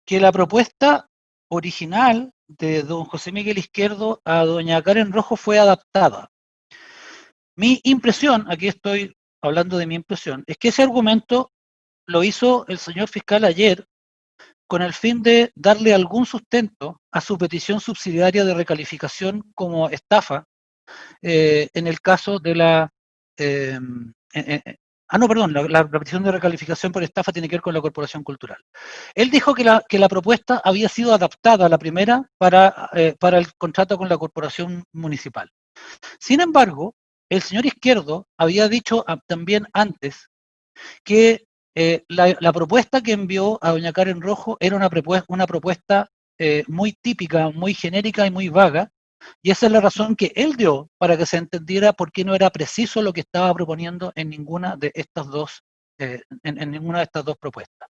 que la propuesta original de don José Miguel Izquierdo a doña Karen Rojo fue adaptada. Mi impresión, aquí estoy hablando de mi impresión, es que ese argumento lo hizo el señor fiscal ayer con el fin de darle algún sustento a su petición subsidiaria de recalificación como estafa en el caso de la... la petición de recalificación por estafa tiene que ver con la Corporación Cultural. Él dijo que la propuesta había sido adaptada, la primera, para el contrato con la Corporación Municipal. Sin embargo, el señor Izquierdo había dicho también antes que la propuesta que envió a doña Karen Rojo era una propuesta muy típica, muy genérica y muy vaga, y esa es la razón que él dio para que se entendiera por qué no era preciso lo que estaba proponiendo en ninguna de estas dos, en ninguna de estas dos propuestas.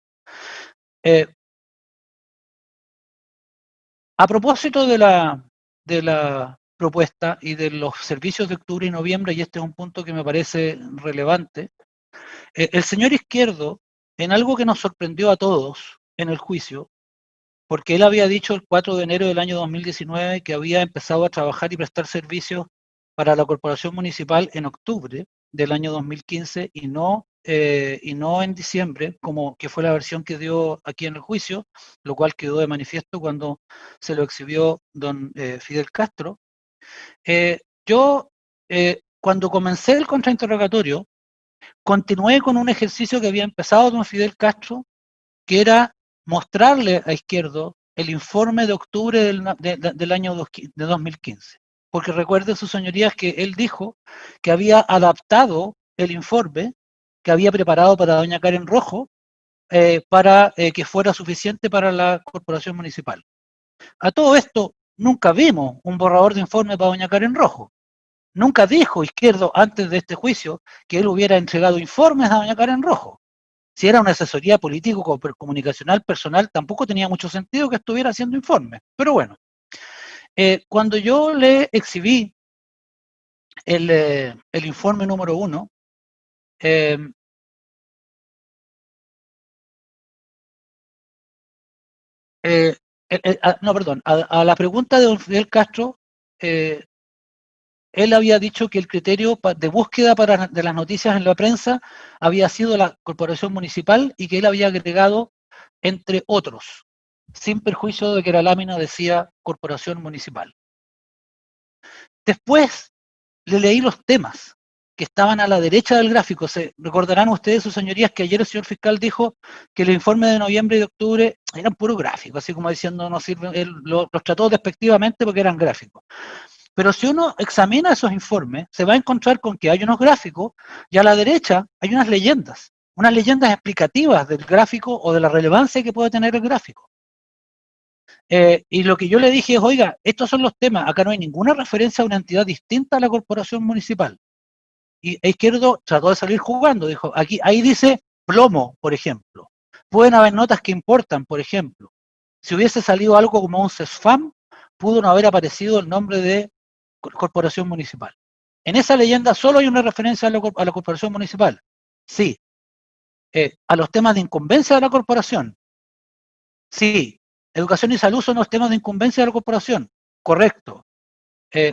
A propósito de la propuesta y de los servicios de octubre y noviembre, y este es un punto que me parece relevante, el señor Izquierdo, en algo que nos sorprendió a todos en el juicio, porque él había dicho el 4 de enero del año 2019 que había empezado a trabajar y prestar servicios para la Corporación Municipal en octubre del año 2015 y no en diciembre, como que fue la versión que dio aquí en el juicio, lo cual quedó de manifiesto cuando se lo exhibió don Fidel Castro. Yo, cuando comencé el contrainterrogatorio, continué con un ejercicio que había empezado don Fidel Castro, que era mostrarle a Izquierdo el informe de octubre del año 2015. Porque recuerden sus señorías que él dijo que había adaptado el informe que había preparado para doña Karen Rojo para que fuera suficiente para la corporación municipal. A todo esto, nunca vimos un borrador de informe para doña Karen Rojo. Nunca dijo Izquierdo antes de este juicio que él hubiera entregado informes a doña Karen Rojo. Si era una asesoría político-comunicacional personal, tampoco tenía mucho sentido que estuviera haciendo informes. Pero bueno, cuando yo le exhibí el informe número 1, a la pregunta de don Fidel Castro, él había dicho que el criterio de búsqueda de las noticias en la prensa había sido la corporación municipal y que él había agregado, entre otros, sin perjuicio de que la lámina decía corporación municipal. Después le leí los temas que estaban a la derecha del gráfico. Se recordarán ustedes, sus señorías, que ayer el señor fiscal dijo que el informe de noviembre y de octubre eran puro gráfico, así como diciendo no sirven, él los trató despectivamente porque eran gráficos. Pero si uno examina esos informes, se va a encontrar con que hay unos gráficos y a la derecha hay unas leyendas explicativas del gráfico o de la relevancia que puede tener el gráfico. Y lo que yo le dije es, oiga, estos son los temas, acá no hay ninguna referencia a una entidad distinta a la corporación municipal. Y Izquierdo trató de salir jugando, dijo, ahí dice plomo, por ejemplo. Pueden haber notas que importan, por ejemplo. Si hubiese salido algo como un CESFAM, pudo no haber aparecido el nombre de corporación municipal. En esa leyenda solo hay una referencia a la corporación municipal. Sí. A los temas de incumbencia de la corporación. Sí. Educación y salud son los temas de incumbencia de la corporación. Correcto.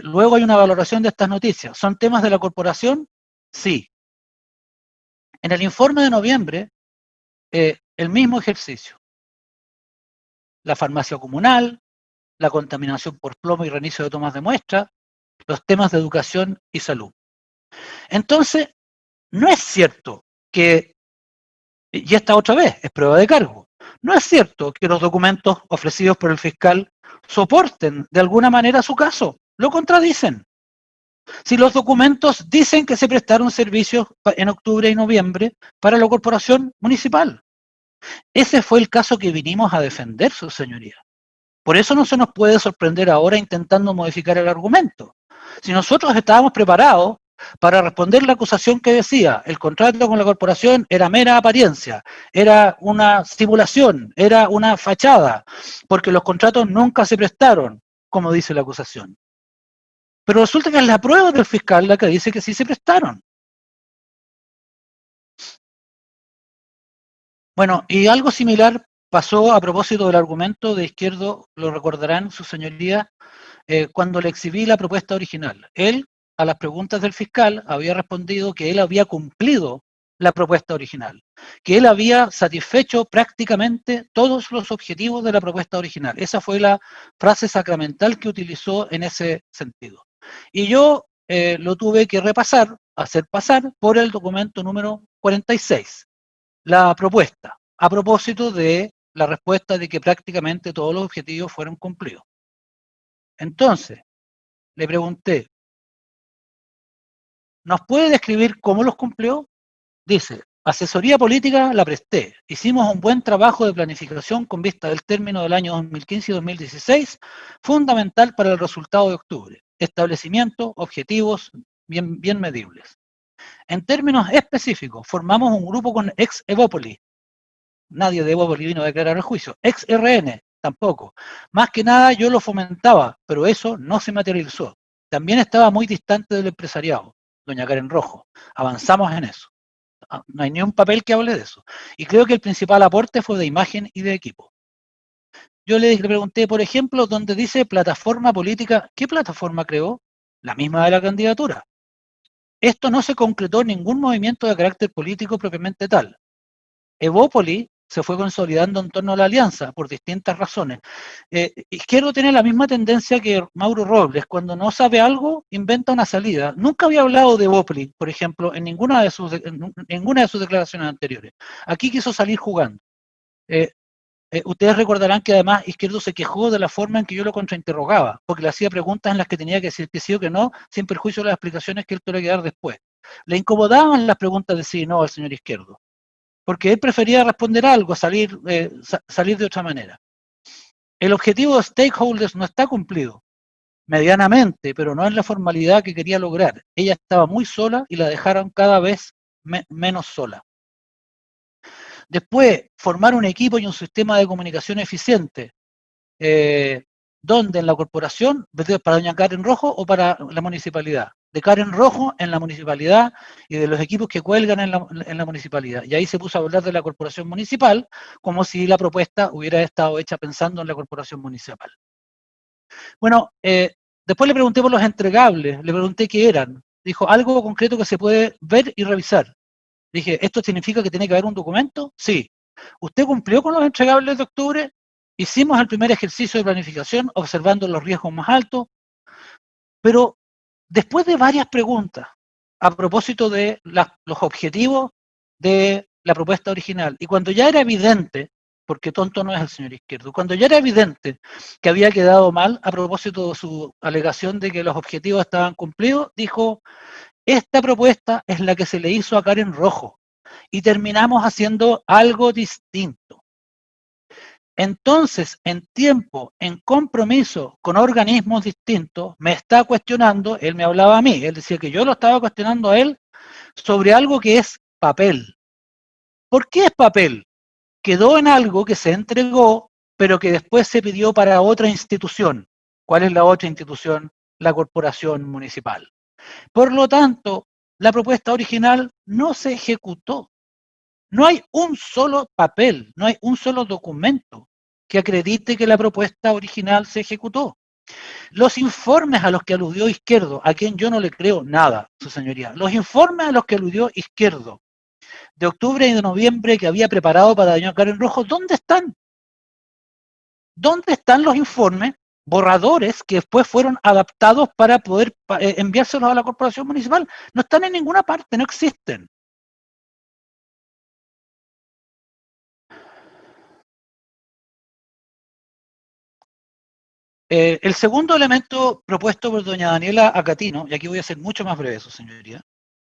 luego hay una valoración de estas noticias. ¿Son temas de la corporación? Sí. En el informe de noviembre, el mismo ejercicio. La farmacia comunal, la contaminación por plomo y reinicio de tomas de muestra, los temas de educación y salud. Entonces, no es cierto que, y esta otra vez es prueba de cargo, no es cierto que los documentos ofrecidos por el fiscal soporten de alguna manera su caso, lo contradicen. Si los documentos dicen que se prestaron servicios en octubre y noviembre para la corporación municipal. Ese fue el caso que vinimos a defender, su señoría. Por eso no se nos puede sorprender ahora intentando modificar el argumento. Si nosotros estábamos preparados para responder la acusación que decía el contrato con la corporación era mera apariencia, era una simulación, era una fachada, porque los contratos nunca se prestaron, como dice la acusación. Pero resulta que es la prueba del fiscal la que dice que sí se prestaron. Bueno, y algo similar pasó a propósito del argumento de Izquierdo, lo recordarán sus señorías, cuando le exhibí la propuesta original. Él, a las preguntas del fiscal, había respondido que él había cumplido la propuesta original, que él había satisfecho prácticamente todos los objetivos de la propuesta original. Esa fue la frase sacramental que utilizó en ese sentido. Y yo lo tuve que repasar, hacer pasar por el documento número 46, la propuesta, a propósito de la respuesta de que prácticamente todos los objetivos fueron cumplidos. Entonces, le pregunté, ¿nos puede describir cómo los cumplió? Dice, asesoría política la presté. Hicimos un buen trabajo de planificación con vista del término del año 2015 y 2016, fundamental para el resultado de octubre. Establecimiento, objetivos bien medibles. En términos específicos, formamos un grupo con ex Evópoli. Nadie de Evópoli vino a declarar el juicio. Ex RN, tampoco. Más que nada yo lo fomentaba, pero eso no se materializó. También estaba muy distante del empresariado, doña Karen Rojo. Avanzamos en eso. No hay ni un papel que hable de eso. Y creo que el principal aporte fue de imagen y de equipo. Yo le pregunté, por ejemplo, donde dice plataforma política, ¿qué plataforma creó? La misma de la candidatura. Esto no se concretó en ningún movimiento de carácter político propiamente tal. Evópoli se fue consolidando en torno a la alianza por distintas razones. Izquierdo tiene la misma tendencia que Mauro Robles, cuando no sabe algo, inventa una salida. Nunca había hablado de Evópoli, por ejemplo, en ninguna de sus declaraciones anteriores. Aquí quiso salir jugando. Ustedes recordarán que además Izquierdo se quejó de la forma en que yo lo contrainterrogaba, porque le hacía preguntas en las que tenía que decir que sí o que no, sin perjuicio de las explicaciones que él tuviera que dar después. Le incomodaban las preguntas de sí y no al señor Izquierdo, porque él prefería responder algo, salir de otra manera. El objetivo de stakeholders no está cumplido, medianamente, pero no en la formalidad que quería lograr. Ella estaba muy sola y la dejaron cada vez menos sola. Después, formar un equipo y un sistema de comunicación eficiente. ¿Dónde? ¿En la corporación? ¿Para doña Karen Rojo o para la municipalidad? De Karen Rojo en la municipalidad y de los equipos que cuelgan en la municipalidad. Y ahí se puso a hablar de la corporación municipal como si la propuesta hubiera estado hecha pensando en la corporación municipal. Bueno, después le pregunté por los entregables, le pregunté qué eran. Dijo, algo concreto que se puede ver y revisar. Dije, ¿esto significa que tiene que haber un documento? Sí. ¿Usted cumplió con los entregables de octubre? Hicimos el primer ejercicio de planificación observando los riesgos más altos, pero después de varias preguntas a propósito de los objetivos de la propuesta original, y cuando ya era evidente, porque tonto no es el señor Izquierdo, cuando ya era evidente que había quedado mal a propósito de su alegación de que los objetivos estaban cumplidos, dijo, esta propuesta es la que se le hizo a Karen Rojo y terminamos haciendo algo distinto. Entonces, en tiempo, en compromiso con organismos distintos, me está cuestionando, él me hablaba a mí, él decía que yo lo estaba cuestionando a él sobre algo que es papel. ¿Por qué es papel? Quedó en algo que se entregó, pero que después se pidió para otra institución. ¿Cuál es la otra institución? La corporación municipal. Por lo tanto, la propuesta original no se ejecutó. No hay un solo papel, no hay un solo documento que acredite que la propuesta original se ejecutó. Los informes a los que aludió Izquierdo, a quien yo no le creo nada, su señoría, los informes a los que aludió Izquierdo de octubre y de noviembre que había preparado para doña Karen Rojo, ¿dónde están? ¿Dónde están los informes, borradores que después fueron adaptados para poder enviárselos a la corporación municipal? No están en ninguna parte, no existen. El segundo elemento propuesto por doña Daniela Acatino, y aquí voy a ser mucho más breve, su señoría,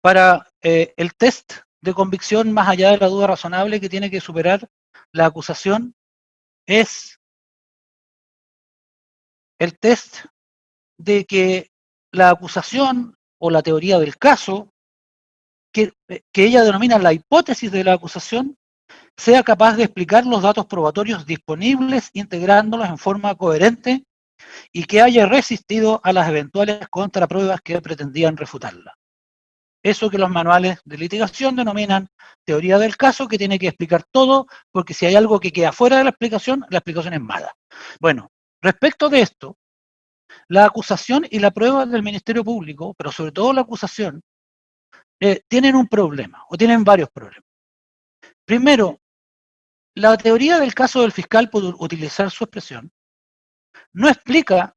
para el test de convicción más allá de la duda razonable que tiene que superar la acusación, es el test de que la acusación o la teoría del caso, que ella denomina la hipótesis de la acusación, sea capaz de explicar los datos probatorios disponibles, integrándolos en forma coherente y que haya resistido a las eventuales contrapruebas que pretendían refutarla. Eso que los manuales de litigación denominan teoría del caso, que tiene que explicar todo, porque si hay algo que queda fuera de la explicación es mala. Bueno, respecto de esto, la acusación y la prueba del Ministerio Público, pero sobre todo la acusación, tienen un problema, o tienen varios problemas. Primero, la teoría del caso del fiscal, por utilizar su expresión, no explica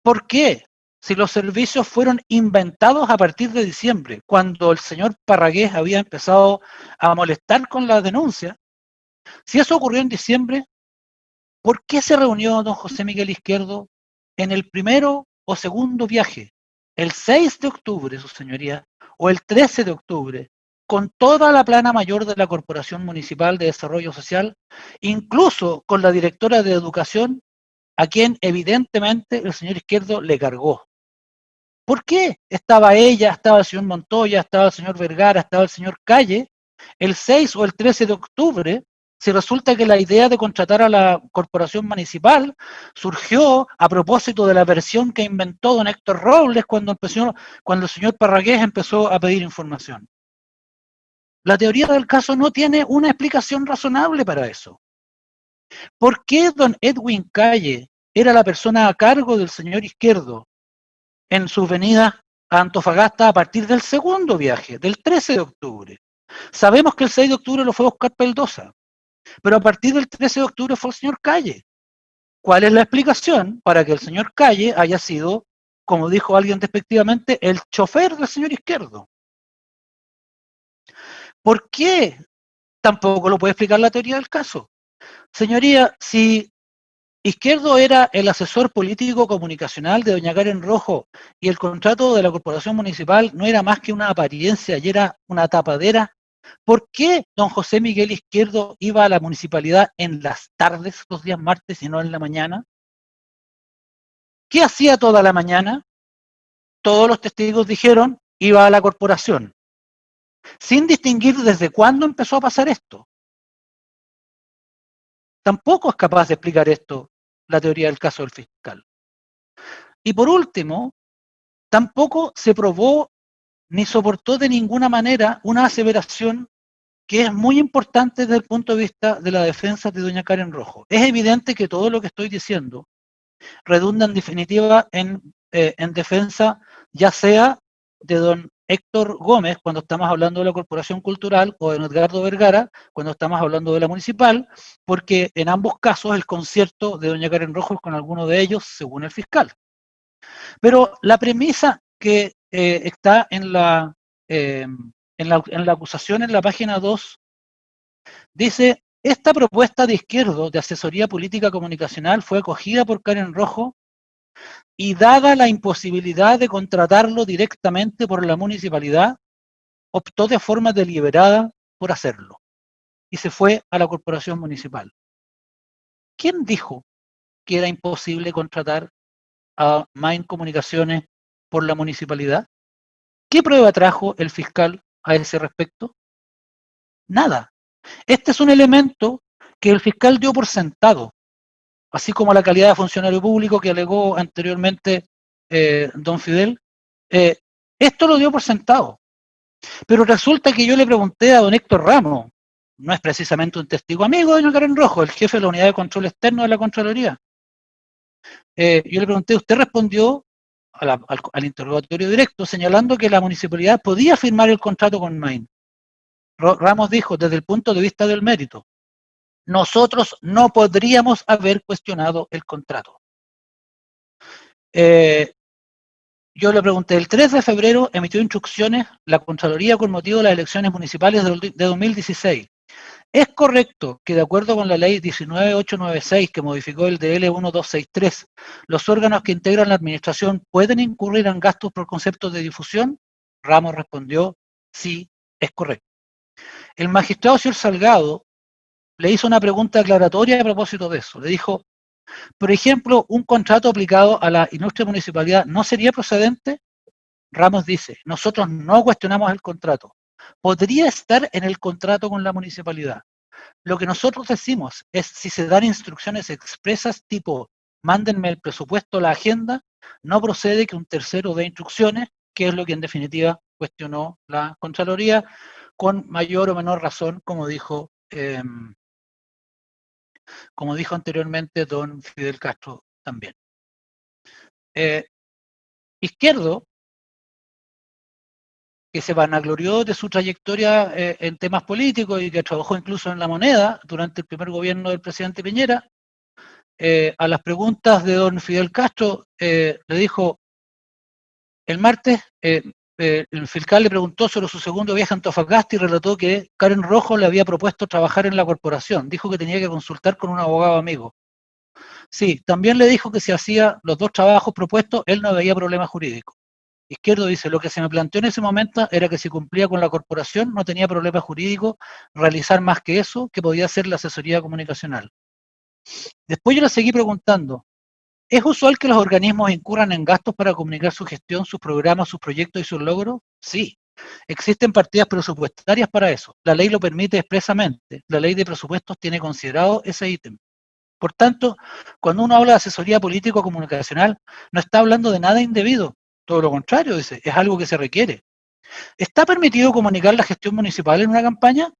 por qué, si los servicios fueron inventados a partir de diciembre, cuando el señor Parragués había empezado a molestar con la denuncia, si eso ocurrió en diciembre, ¿por qué se reunió don José Miguel Izquierdo en el primero o segundo viaje, el 6 de octubre, su señoría, o el 13 de octubre, con toda la plana mayor de la Corporación Municipal de Desarrollo Social, incluso con la directora de Educación, a quien evidentemente el señor Izquierdo le cargó? ¿Por qué estaba ella, estaba el señor Montoya, estaba el señor Vergara, estaba el señor Calle, el 6 o el 13 de octubre, si resulta que la idea de contratar a la corporación municipal surgió a propósito de la versión que inventó don Héctor Robles cuando el señor Parragués empezó a pedir información? La teoría del caso no tiene una explicación razonable para eso. ¿Por qué don Edwin Calle era la persona a cargo del señor Izquierdo en sus venidas a Antofagasta a partir del segundo viaje, del 13 de octubre? Sabemos que el 6 de octubre lo fue Oscar Peldosa, pero a partir del 13 de octubre fue el señor Calle. ¿Cuál es la explicación para que el señor Calle haya sido, como dijo alguien despectivamente, el chofer del señor Izquierdo? ¿Por qué? Tampoco lo puede explicar la teoría del caso. Señoría, si Izquierdo era el asesor político comunicacional de doña Karen Rojo y el contrato de la corporación municipal no era más que una apariencia y era una tapadera, ¿por qué don José Miguel Izquierdo iba a la municipalidad en las tardes los días martes y no en la mañana? ¿Qué hacía toda la mañana? Todos los testigos dijeron, iba a la corporación, sin distinguir desde cuándo empezó a pasar esto. Tampoco es capaz de explicar esto la teoría del caso del fiscal. Y por último, tampoco se probó ni soportó de ninguna manera una aseveración que es muy importante desde el punto de vista de la defensa de doña Karen Rojo. Es evidente que todo lo que estoy diciendo redunda en definitiva en defensa ya sea de don Héctor Gómez cuando estamos hablando de la Corporación Cultural o de don Edgardo Vergara cuando estamos hablando de la municipal, porque en ambos casos el concierto de doña Karen Rojo es con alguno de ellos según el fiscal. Pero la premisa que está en la acusación en la página 2 dice: esta propuesta de Izquierdo de asesoría política comunicacional fue acogida por Karen Rojo y dada la imposibilidad de contratarlo directamente por la municipalidad, optó de forma deliberada por hacerlo y se fue a la corporación municipal. ¿Quién dijo que era imposible contratar a Main Comunicaciones por la municipalidad? ¿Qué prueba trajo el fiscal a ese respecto? Nada. Este es un elemento que el fiscal dio por sentado, así como la calidad de funcionario público que alegó anteriormente don Fidel. Esto lo dio por sentado. Pero resulta que yo le pregunté a don Héctor Ramos, no es precisamente un testigo amigo de doña Karen Rojo, el jefe de la Unidad de Control Externo de la Contraloría. Yo le pregunté, usted respondió al interrogatorio directo señalando que la municipalidad podía firmar el contrato con Main. Ramos dijo, desde el punto de vista del mérito, nosotros no podríamos haber cuestionado el contrato. Yo le pregunté, el 3 de febrero emitió instrucciones la Contraloría con motivo de las elecciones municipales de 2016. ¿Es correcto que de acuerdo con la ley 19896 que modificó el DL 1263, los órganos que integran la administración pueden incurrir en gastos por conceptos de difusión? Ramos respondió, sí, es correcto. El magistrado señor Salgado le hizo una pregunta aclaratoria a propósito de eso. Le dijo, por ejemplo, ¿un contrato aplicado a la ilustre municipalidad no sería procedente? Ramos dice, nosotros no cuestionamos el contrato. Podría estar en el contrato con la municipalidad. Lo que nosotros decimos es si se dan instrucciones expresas tipo mándenme el presupuesto, la agenda, no procede que un tercero dé instrucciones, que es lo que en definitiva cuestionó la Contraloría, con mayor o menor razón, como dijo anteriormente don Fidel Castro también. Izquierdo, que se vanaglorió de su trayectoria en temas políticos y que trabajó incluso en La Moneda durante el primer gobierno del presidente Piñera, a las preguntas de don Fidel Castro le dijo, el martes el fiscal le preguntó sobre su segundo viaje a Antofagasta y relató que Karen Rojo le había propuesto trabajar en la corporación. Dijo que tenía que consultar con un abogado amigo. Sí, también le dijo que si hacía los dos trabajos propuestos, él no veía problema jurídico. Izquierdo dice, lo que se me planteó en ese momento era que si cumplía con la corporación no tenía problema jurídico realizar más que eso, que podía ser la asesoría comunicacional. Después yo le seguí preguntando, ¿es usual que los organismos incurran en gastos para comunicar su gestión, sus programas, sus proyectos y sus logros? Sí. Existen partidas presupuestarias para eso. La ley lo permite expresamente. La ley de presupuestos tiene considerado ese ítem. Por tanto, cuando uno habla de asesoría político-comunicacional, no está hablando de nada indebido. Todo lo contrario, dice, es algo que se requiere. ¿Está permitido comunicar la gestión municipal en una campaña?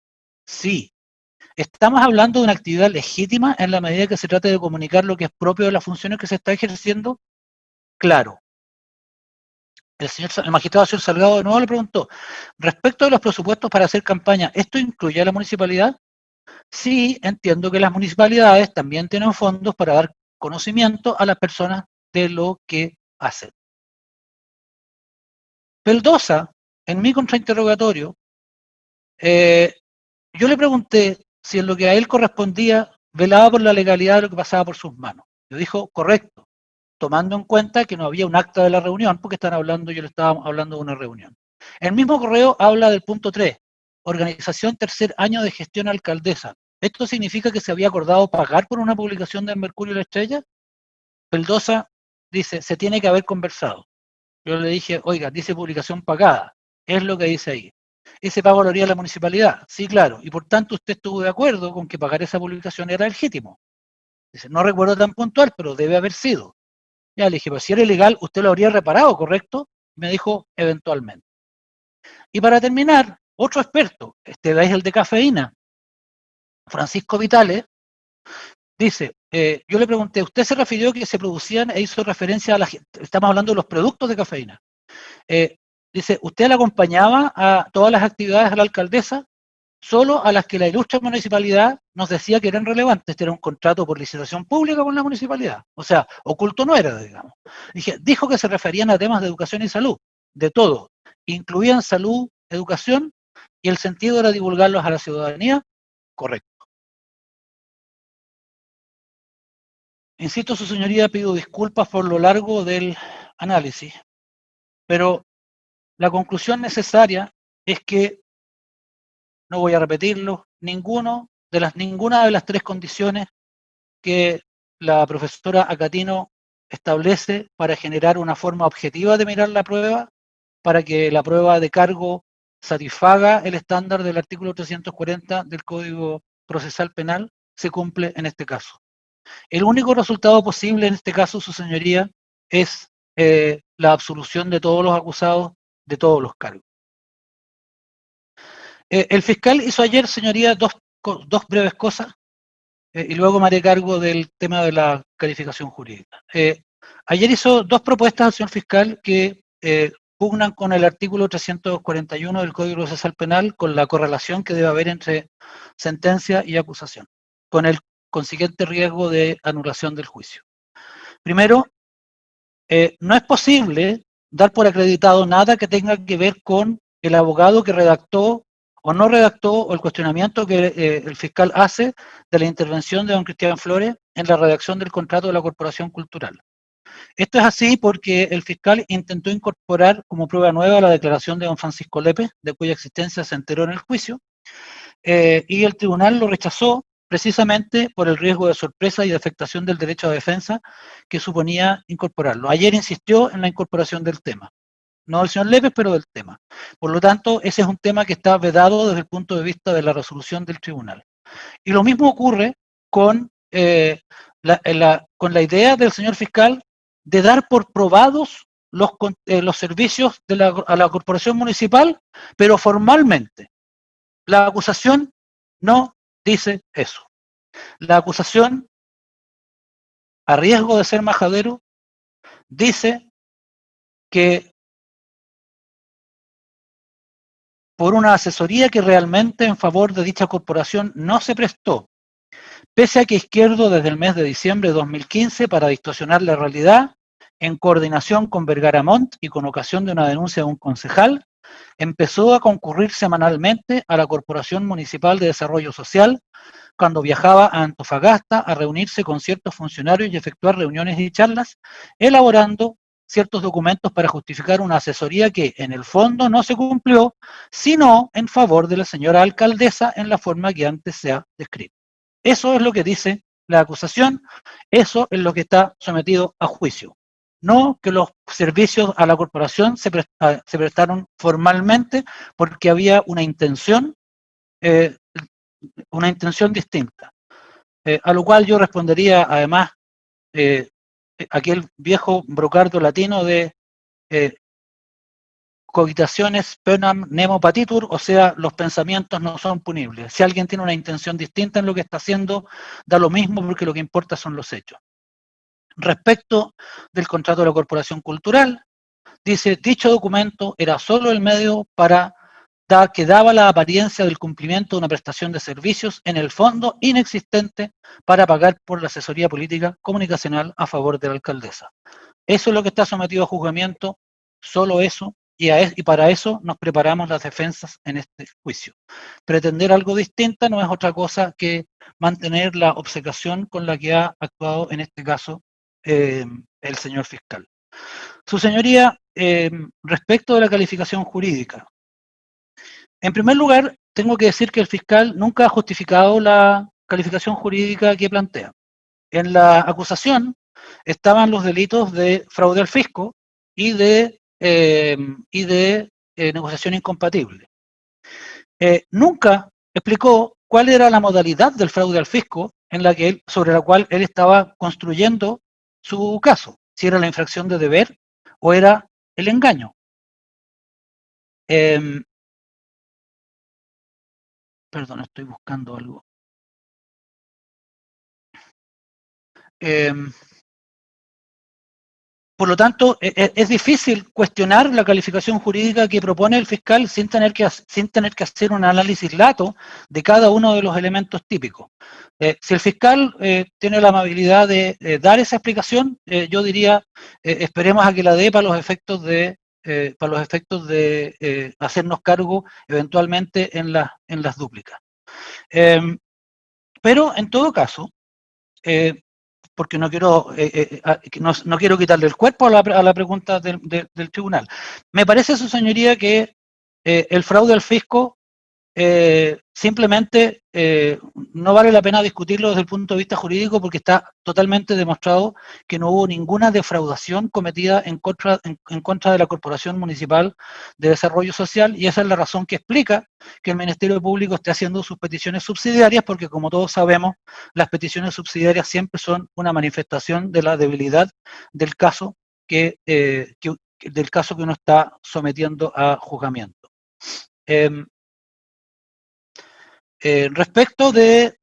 Sí. ¿Estamos hablando de una actividad legítima en la medida que se trate de comunicar lo que es propio de las funciones que se está ejerciendo? Claro. El magistrado señor Salgado de nuevo le preguntó, respecto de los presupuestos para hacer campaña, ¿esto incluye a la municipalidad? Sí, entiendo que las municipalidades también tienen fondos para dar conocimiento a las personas de lo que hacen. Peldosa, en mi contrainterrogatorio, yo le pregunté si en lo que a él correspondía velaba por la legalidad de lo que pasaba por sus manos. Yo dijo, correcto, tomando en cuenta que no había un acta de la reunión, porque yo le estaba hablando de una reunión. El mismo correo habla del punto 3, organización tercer año de gestión alcaldesa. ¿Esto significa que se había acordado pagar por una publicación de Mercurio y la Estrella? Peldosa dice, se tiene que haber conversado. Yo le dije, oiga, dice publicación pagada, es lo que dice ahí. ¿Ese pago lo haría la municipalidad? Sí, claro. Y por tanto usted estuvo de acuerdo con que pagar esa publicación era legítimo. Dice, no recuerdo tan puntual, pero debe haber sido. Ya le dije, pues si era ilegal, usted lo habría reparado, ¿correcto? Me dijo, eventualmente. Y para terminar, otro experto, este es el de cafeína, Francisco Vitale, dice, yo le pregunté, ¿usted se refirió que se producían e hizo referencia a estamos hablando de los productos de cafeína? Dice, ¿usted le acompañaba a todas las actividades a la alcaldesa? Solo a las que la ilustre municipalidad nos decía que eran relevantes. Este era un contrato por licitación pública con la municipalidad. O sea, oculto no era, digamos. Dijo que se referían a temas de educación y salud, de todo. Incluían salud, educación, y el sentido era divulgarlos a la ciudadanía. Correcto. Insisto, su señoría, pido disculpas por lo largo del análisis, pero la conclusión necesaria es que, no voy a repetirlo, ninguna de las tres condiciones que la profesora Acatino establece para generar una forma objetiva de mirar la prueba, para que la prueba de cargo satisfaga el estándar del artículo 340 del Código Procesal Penal, se cumple en este caso. El único resultado posible en este caso, su señoría, es la absolución de todos los acusados de todos los cargos. El fiscal hizo ayer, señoría, dos breves cosas. y luego me haré cargo del tema de la calificación jurídica. Ayer hizo dos propuestas al señor fiscal que pugnan con el artículo 341 del Código Procesal Penal, con la correlación que debe haber entre sentencia y acusación, con el consiguiente riesgo de anulación del juicio. Primero, no es posible dar por acreditado nada que tenga que ver con el abogado que redactó o no redactó, o el cuestionamiento que el fiscal hace de la intervención de don Cristian Flores en la redacción del contrato de la Corporación Cultural. Esto es así porque el fiscal intentó incorporar como prueba nueva la declaración de don Francisco Lepe, de cuya existencia se enteró en el juicio, y el tribunal lo rechazó precisamente por el riesgo de sorpresa y de afectación del derecho a defensa que suponía incorporarlo. Ayer insistió en la incorporación del tema. No del señor Lepes, pero del tema. Por lo tanto, ese es un tema que está vedado desde el punto de vista de la resolución del tribunal. Y lo mismo ocurre con, con la idea del señor fiscal de dar por probados los servicios a la corporación municipal, pero formalmente. La acusación no dice eso. La acusación, a riesgo de ser majadero, dice que por una asesoría que realmente en favor de dicha corporación no se prestó, pese a que Izquierdo desde el mes de diciembre de 2015, para distorsionar la realidad, en coordinación con Vergara Montt y con ocasión de una denuncia de un concejal, empezó a concurrir semanalmente a la Corporación Municipal de Desarrollo Social cuando viajaba a Antofagasta a reunirse con ciertos funcionarios y efectuar reuniones y charlas, elaborando ciertos documentos para justificar una asesoría que en el fondo no se cumplió, sino en favor de la señora alcaldesa en la forma que antes se ha descrito. Eso es lo que dice la acusación, eso es lo que está sometido a juicio. No que los servicios a la corporación se prestaron formalmente porque había una intención distinta. A lo cual yo respondería además aquel viejo brocardo latino de cogitaciones penam nemo patitur, o sea, los pensamientos no son punibles. Si alguien tiene una intención distinta en lo que está haciendo, da lo mismo porque lo que importa son los hechos. Respecto del contrato de la Corporación Cultural, dice, dicho documento era solo el medio para que daba la apariencia del cumplimiento de una prestación de servicios, en el fondo inexistente, para pagar por la asesoría política comunicacional a favor de la alcaldesa. Eso es lo que está sometido a juzgamiento, solo eso, y para eso nos preparamos las defensas en este juicio. Pretender algo distinto no es otra cosa que mantener la obcecación con la que ha actuado en este caso el señor fiscal. Su señoría, respecto de la calificación jurídica, en primer lugar, tengo que decir que el fiscal nunca ha justificado la calificación jurídica que plantea. En la acusación estaban los delitos de fraude al fisco y de negociación incompatible. Nunca explicó cuál era la modalidad del fraude al fisco sobre la cual él estaba construyendo su caso, si era la infracción de deber o era el engaño. Perdón, estoy buscando algo. Por lo tanto, es difícil cuestionar la calificación jurídica que propone el fiscal sin tener que hacer un análisis lato de cada uno de los elementos típicos. Si el fiscal tiene la amabilidad de dar esa explicación, yo diría, esperemos a que la dé para los efectos de hacernos cargo eventualmente en las dúplicas. Pero en todo caso, porque no quiero quitarle el cuerpo a la pregunta del tribunal. Me parece, su señoría, que el fraude al fisco simplemente no vale la pena discutirlo desde el punto de vista jurídico porque está totalmente demostrado que no hubo ninguna defraudación cometida en contra de la Corporación Municipal de Desarrollo Social, y esa es la razón que explica que el Ministerio Público esté haciendo sus peticiones subsidiarias, porque como todos sabemos, las peticiones subsidiarias siempre son una manifestación de la debilidad del caso que uno está sometiendo a juzgamiento. Respecto de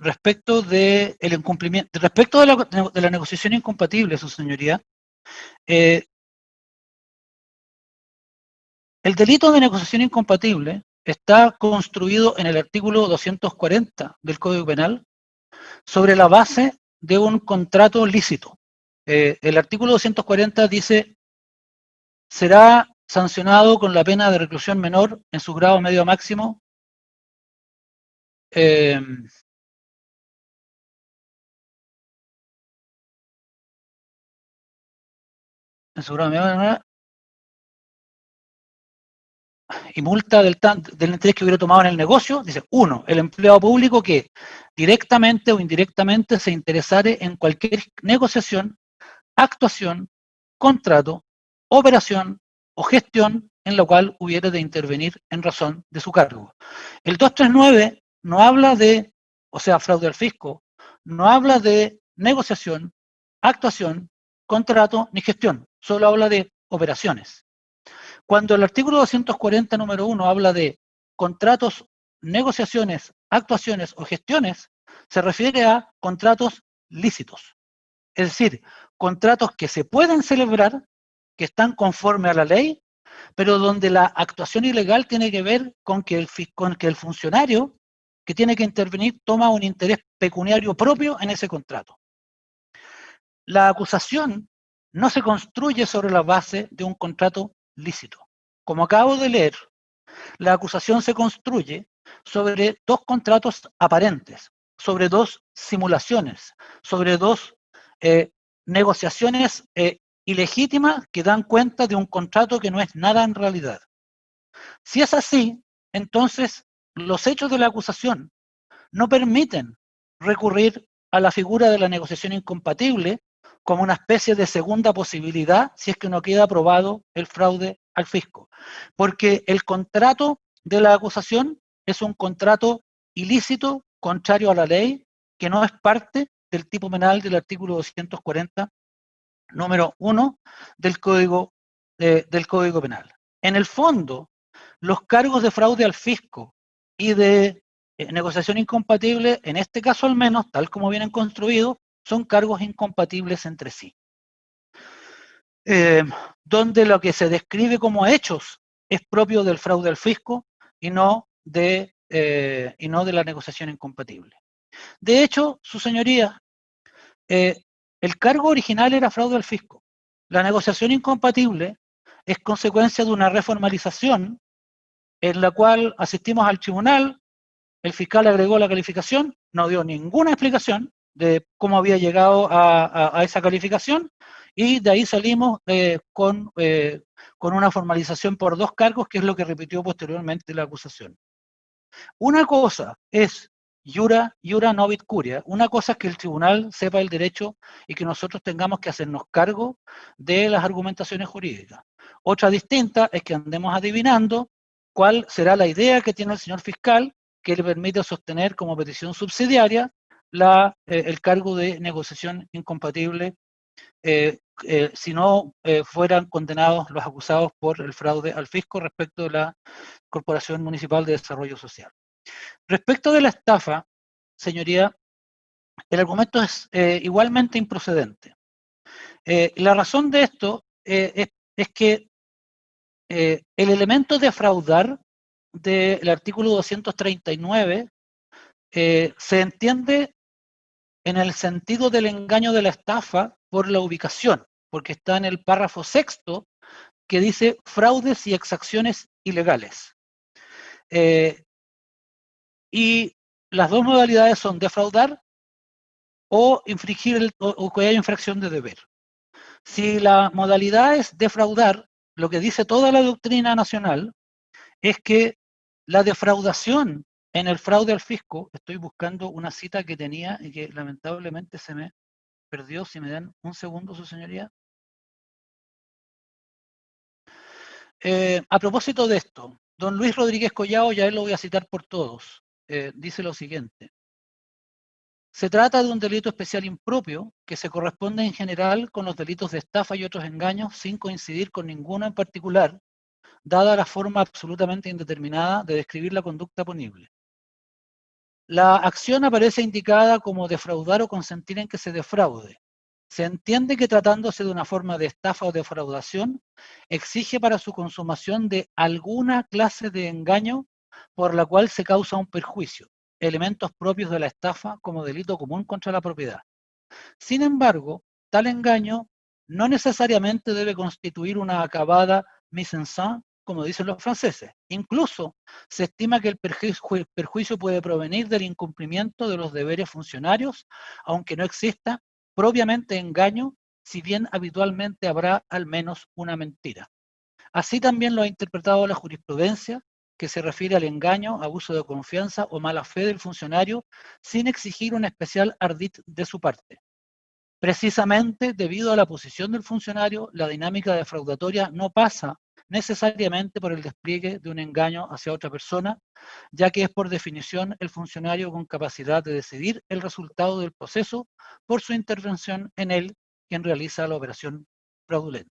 respecto de el incumplimiento, respecto de la negociación incompatible, su señoría, el delito de negociación incompatible está construido en el artículo 240 del Código Penal sobre la base de un contrato lícito. El artículo 240 dice: será sancionado con la pena de reclusión menor en su grado medio a máximo en su grado medio a menor, y multa del interés que hubiera tomado en el negocio. Dice: 1. El empleado público que directamente o indirectamente se interesare en cualquier negociación, actuación, contrato, operación o gestión en la cual hubiera de intervenir en razón de su cargo. El 239 no habla de, o sea, fraude al fisco, no habla de negociación, actuación, contrato ni gestión, solo habla de operaciones. Cuando el artículo 240, número 1, habla de contratos, negociaciones, actuaciones o gestiones, se refiere a contratos lícitos. Es decir, contratos que se pueden celebrar, que están conforme a la ley, pero donde la actuación ilegal tiene que ver con que el funcionario que tiene que intervenir toma un interés pecuniario propio en ese contrato. La acusación no se construye sobre la base de un contrato lícito. Como acabo de leer, la acusación se construye sobre dos contratos aparentes, sobre dos simulaciones, sobre dos negociaciones ilegítimas que dan cuenta de un contrato que no es nada en realidad. Si es así, entonces los hechos de la acusación no permiten recurrir a la figura de la negociación incompatible como una especie de segunda posibilidad si es que no queda aprobado el fraude al fisco. Porque el contrato de la acusación es un contrato ilícito, contrario a la ley, que no es parte del tipo penal del artículo 240, número 1 del Código Penal. En el fondo, los cargos de fraude al fisco y de negociación incompatible, en este caso al menos, tal como vienen construidos, son cargos incompatibles entre sí. Donde lo que se describe como hechos es propio del fraude al fisco y no de la negociación incompatible. De hecho, su señoría, el cargo original era fraude al fisco. La negociación incompatible es consecuencia de una reformalización en la cual asistimos al tribunal, el fiscal agregó la calificación, no dio ninguna explicación de cómo había llegado a esa calificación, y de ahí salimos con una formalización por dos cargos, que es lo que repitió posteriormente la acusación. Una cosa es iura novit curia, una cosa es que el tribunal sepa el derecho y que nosotros tengamos que hacernos cargo de las argumentaciones jurídicas. Otra distinta es que andemos adivinando cuál será la idea que tiene el señor fiscal que le permite sostener como petición subsidiaria el cargo de negociación incompatible si no fueran condenados los acusados por el fraude al fisco respecto de la Corporación Municipal de Desarrollo Social. Respecto de la estafa, señoría, el argumento es igualmente improcedente. La razón de esto es que el elemento de fraudar del artículo 239 se entiende en el sentido del engaño de la estafa por la ubicación, porque está en el párrafo sexto que dice fraudes y exacciones ilegales. Y las dos modalidades son defraudar o infringir o que haya infracción de deber. Si la modalidad es defraudar, lo que dice toda la doctrina nacional es que la defraudación en el fraude al fisco, estoy buscando una cita que tenía y que lamentablemente se me perdió, si me dan un segundo, su señoría. A propósito de esto, don Luis Rodríguez Collao, ya él lo voy a citar por todos, dice lo siguiente: se trata de un delito especial impropio que se corresponde en general con los delitos de estafa y otros engaños sin coincidir con ninguno en particular, dada la forma absolutamente indeterminada de describir la conducta punible. La acción aparece indicada como defraudar o consentir en que se defraude. Se entiende que tratándose de una forma de estafa o defraudación, exige para su consumación de alguna clase de engaño por la cual se causa un perjuicio, elementos propios de la estafa como delito común contra la propiedad. Sin embargo, tal engaño no necesariamente debe constituir una acabada mise en scène, como dicen los franceses. Incluso se estima que el perjuicio puede provenir del incumplimiento de los deberes funcionarios, aunque no exista propiamente engaño, si bien habitualmente habrá al menos una mentira. Así también lo ha interpretado la jurisprudencia, que se refiere al engaño, abuso de confianza o mala fe del funcionario, sin exigir un especial ardid de su parte. Precisamente debido a la posición del funcionario, la dinámica defraudatoria no pasa necesariamente por el despliegue de un engaño hacia otra persona, ya que es por definición el funcionario con capacidad de decidir el resultado del proceso por su intervención en él quien realiza la operación fraudulenta.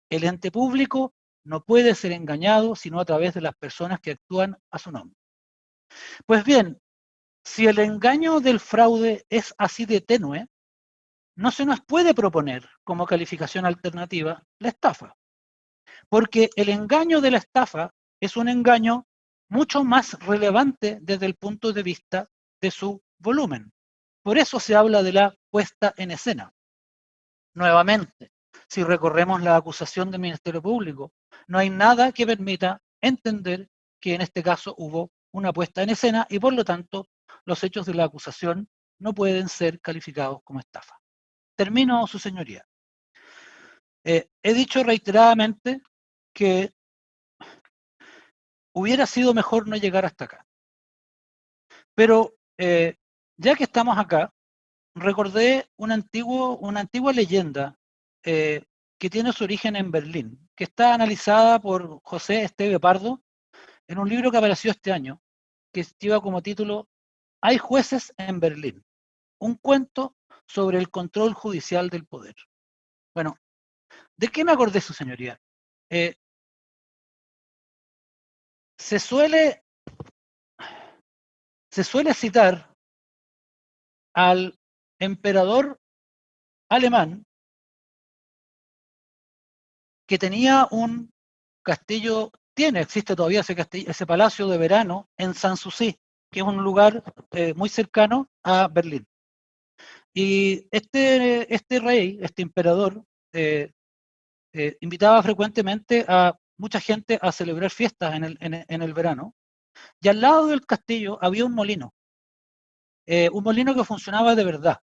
El ente público no puede ser engañado sino a través de las personas que actúan a su nombre. Pues bien, si el engaño del fraude es así de tenue, no se nos puede proponer como calificación alternativa la estafa, porque el engaño de la estafa es un engaño mucho más relevante desde el punto de vista de su volumen. Por eso se habla de la puesta en escena. Nuevamente, si recorremos la acusación del Ministerio Público, no hay nada que permita entender que en este caso hubo una puesta en escena y por lo tanto los hechos de la acusación no pueden ser calificados como estafa. Termino, su señoría. He dicho reiteradamente que hubiera sido mejor no llegar hasta acá. Pero ya que estamos acá, recordé una antigua leyenda que tiene su origen en Berlín, que está analizada por José Esteve Pardo en un libro que apareció este año, que lleva como título Hay jueces en Berlín, un cuento sobre el control judicial del poder. Bueno, ¿de qué me acordé, su señoría? Se suele citar al emperador alemán que tenía un castillo, existe todavía ese castillo, ese palacio de verano en Sanssouci, que es un lugar muy cercano a Berlín. Y este rey, este emperador, invitaba frecuentemente a mucha gente a celebrar fiestas en el verano. Y al lado del castillo había un molino que funcionaba de verdad.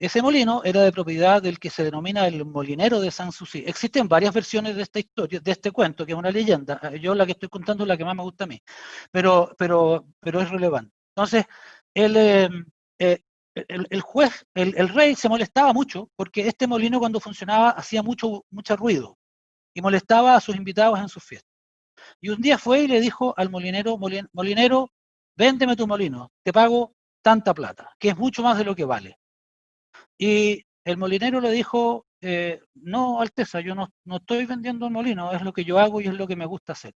Ese molino era de propiedad del que se denomina el molinero de Sanssouci. Existen varias versiones de esta historia, de este cuento, que es una leyenda. Yo la que estoy contando es la que más me gusta a mí, pero es relevante. Entonces, el, eh, el juez, el rey se molestaba mucho porque este molino cuando funcionaba hacía mucho ruido y molestaba a sus invitados en sus fiestas. Y un día fue y le dijo al molinero, molinero, véndeme tu molino, te pago tanta plata, que es mucho más de lo que vale. Y el molinero le dijo, no, Alteza, yo no estoy vendiendo el molino, es lo que yo hago y es lo que me gusta hacer.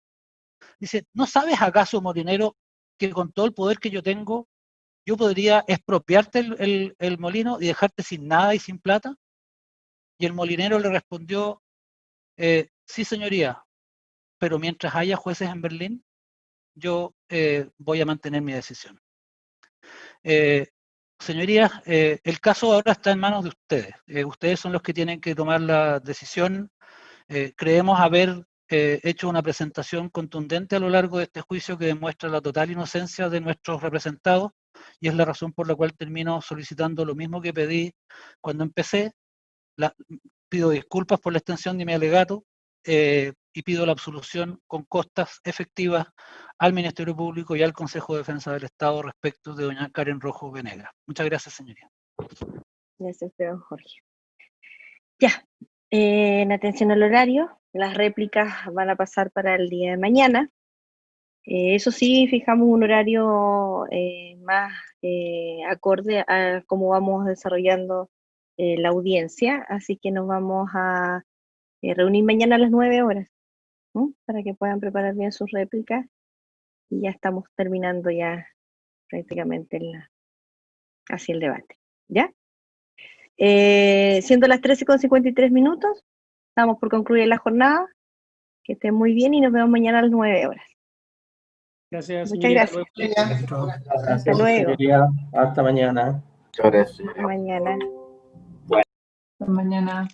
Dice, ¿no sabes acaso, molinero, que con todo el poder que yo tengo, yo podría expropiarte el molino y dejarte sin nada y sin plata? Y el molinero le respondió, sí, señoría, pero mientras haya jueces en Berlín, yo voy a mantener mi decisión. Señorías, el caso ahora está en manos de ustedes. Ustedes son los que tienen que tomar la decisión. Creemos haber hecho una presentación contundente a lo largo de este juicio que demuestra la total inocencia de nuestros representados y es la razón por la cual termino solicitando lo mismo que pedí cuando empecé. Pido disculpas por la extensión de mi alegato y pido la absolución con costas efectivas al Ministerio Público y al Consejo de Defensa del Estado respecto de doña Karen Rojo Venegas. Muchas gracias, señoría. Gracias, don Jorge. Ya, en atención al horario, las réplicas van a pasar para el día de mañana. Eso sí, fijamos un horario más acorde a cómo vamos desarrollando la audiencia, así que nos vamos a reunir mañana a las 9 horas, ¿no? Para que puedan preparar bien sus réplicas y ya estamos terminando ya prácticamente hacia el debate. ¿Ya? Siendo las 13:53, estamos por concluir la jornada. Que estén muy bien y nos vemos mañana a las 9 horas. Gracias. Muchas gracias. Hasta luego. Hasta mañana. Hasta mañana. Hasta mañana.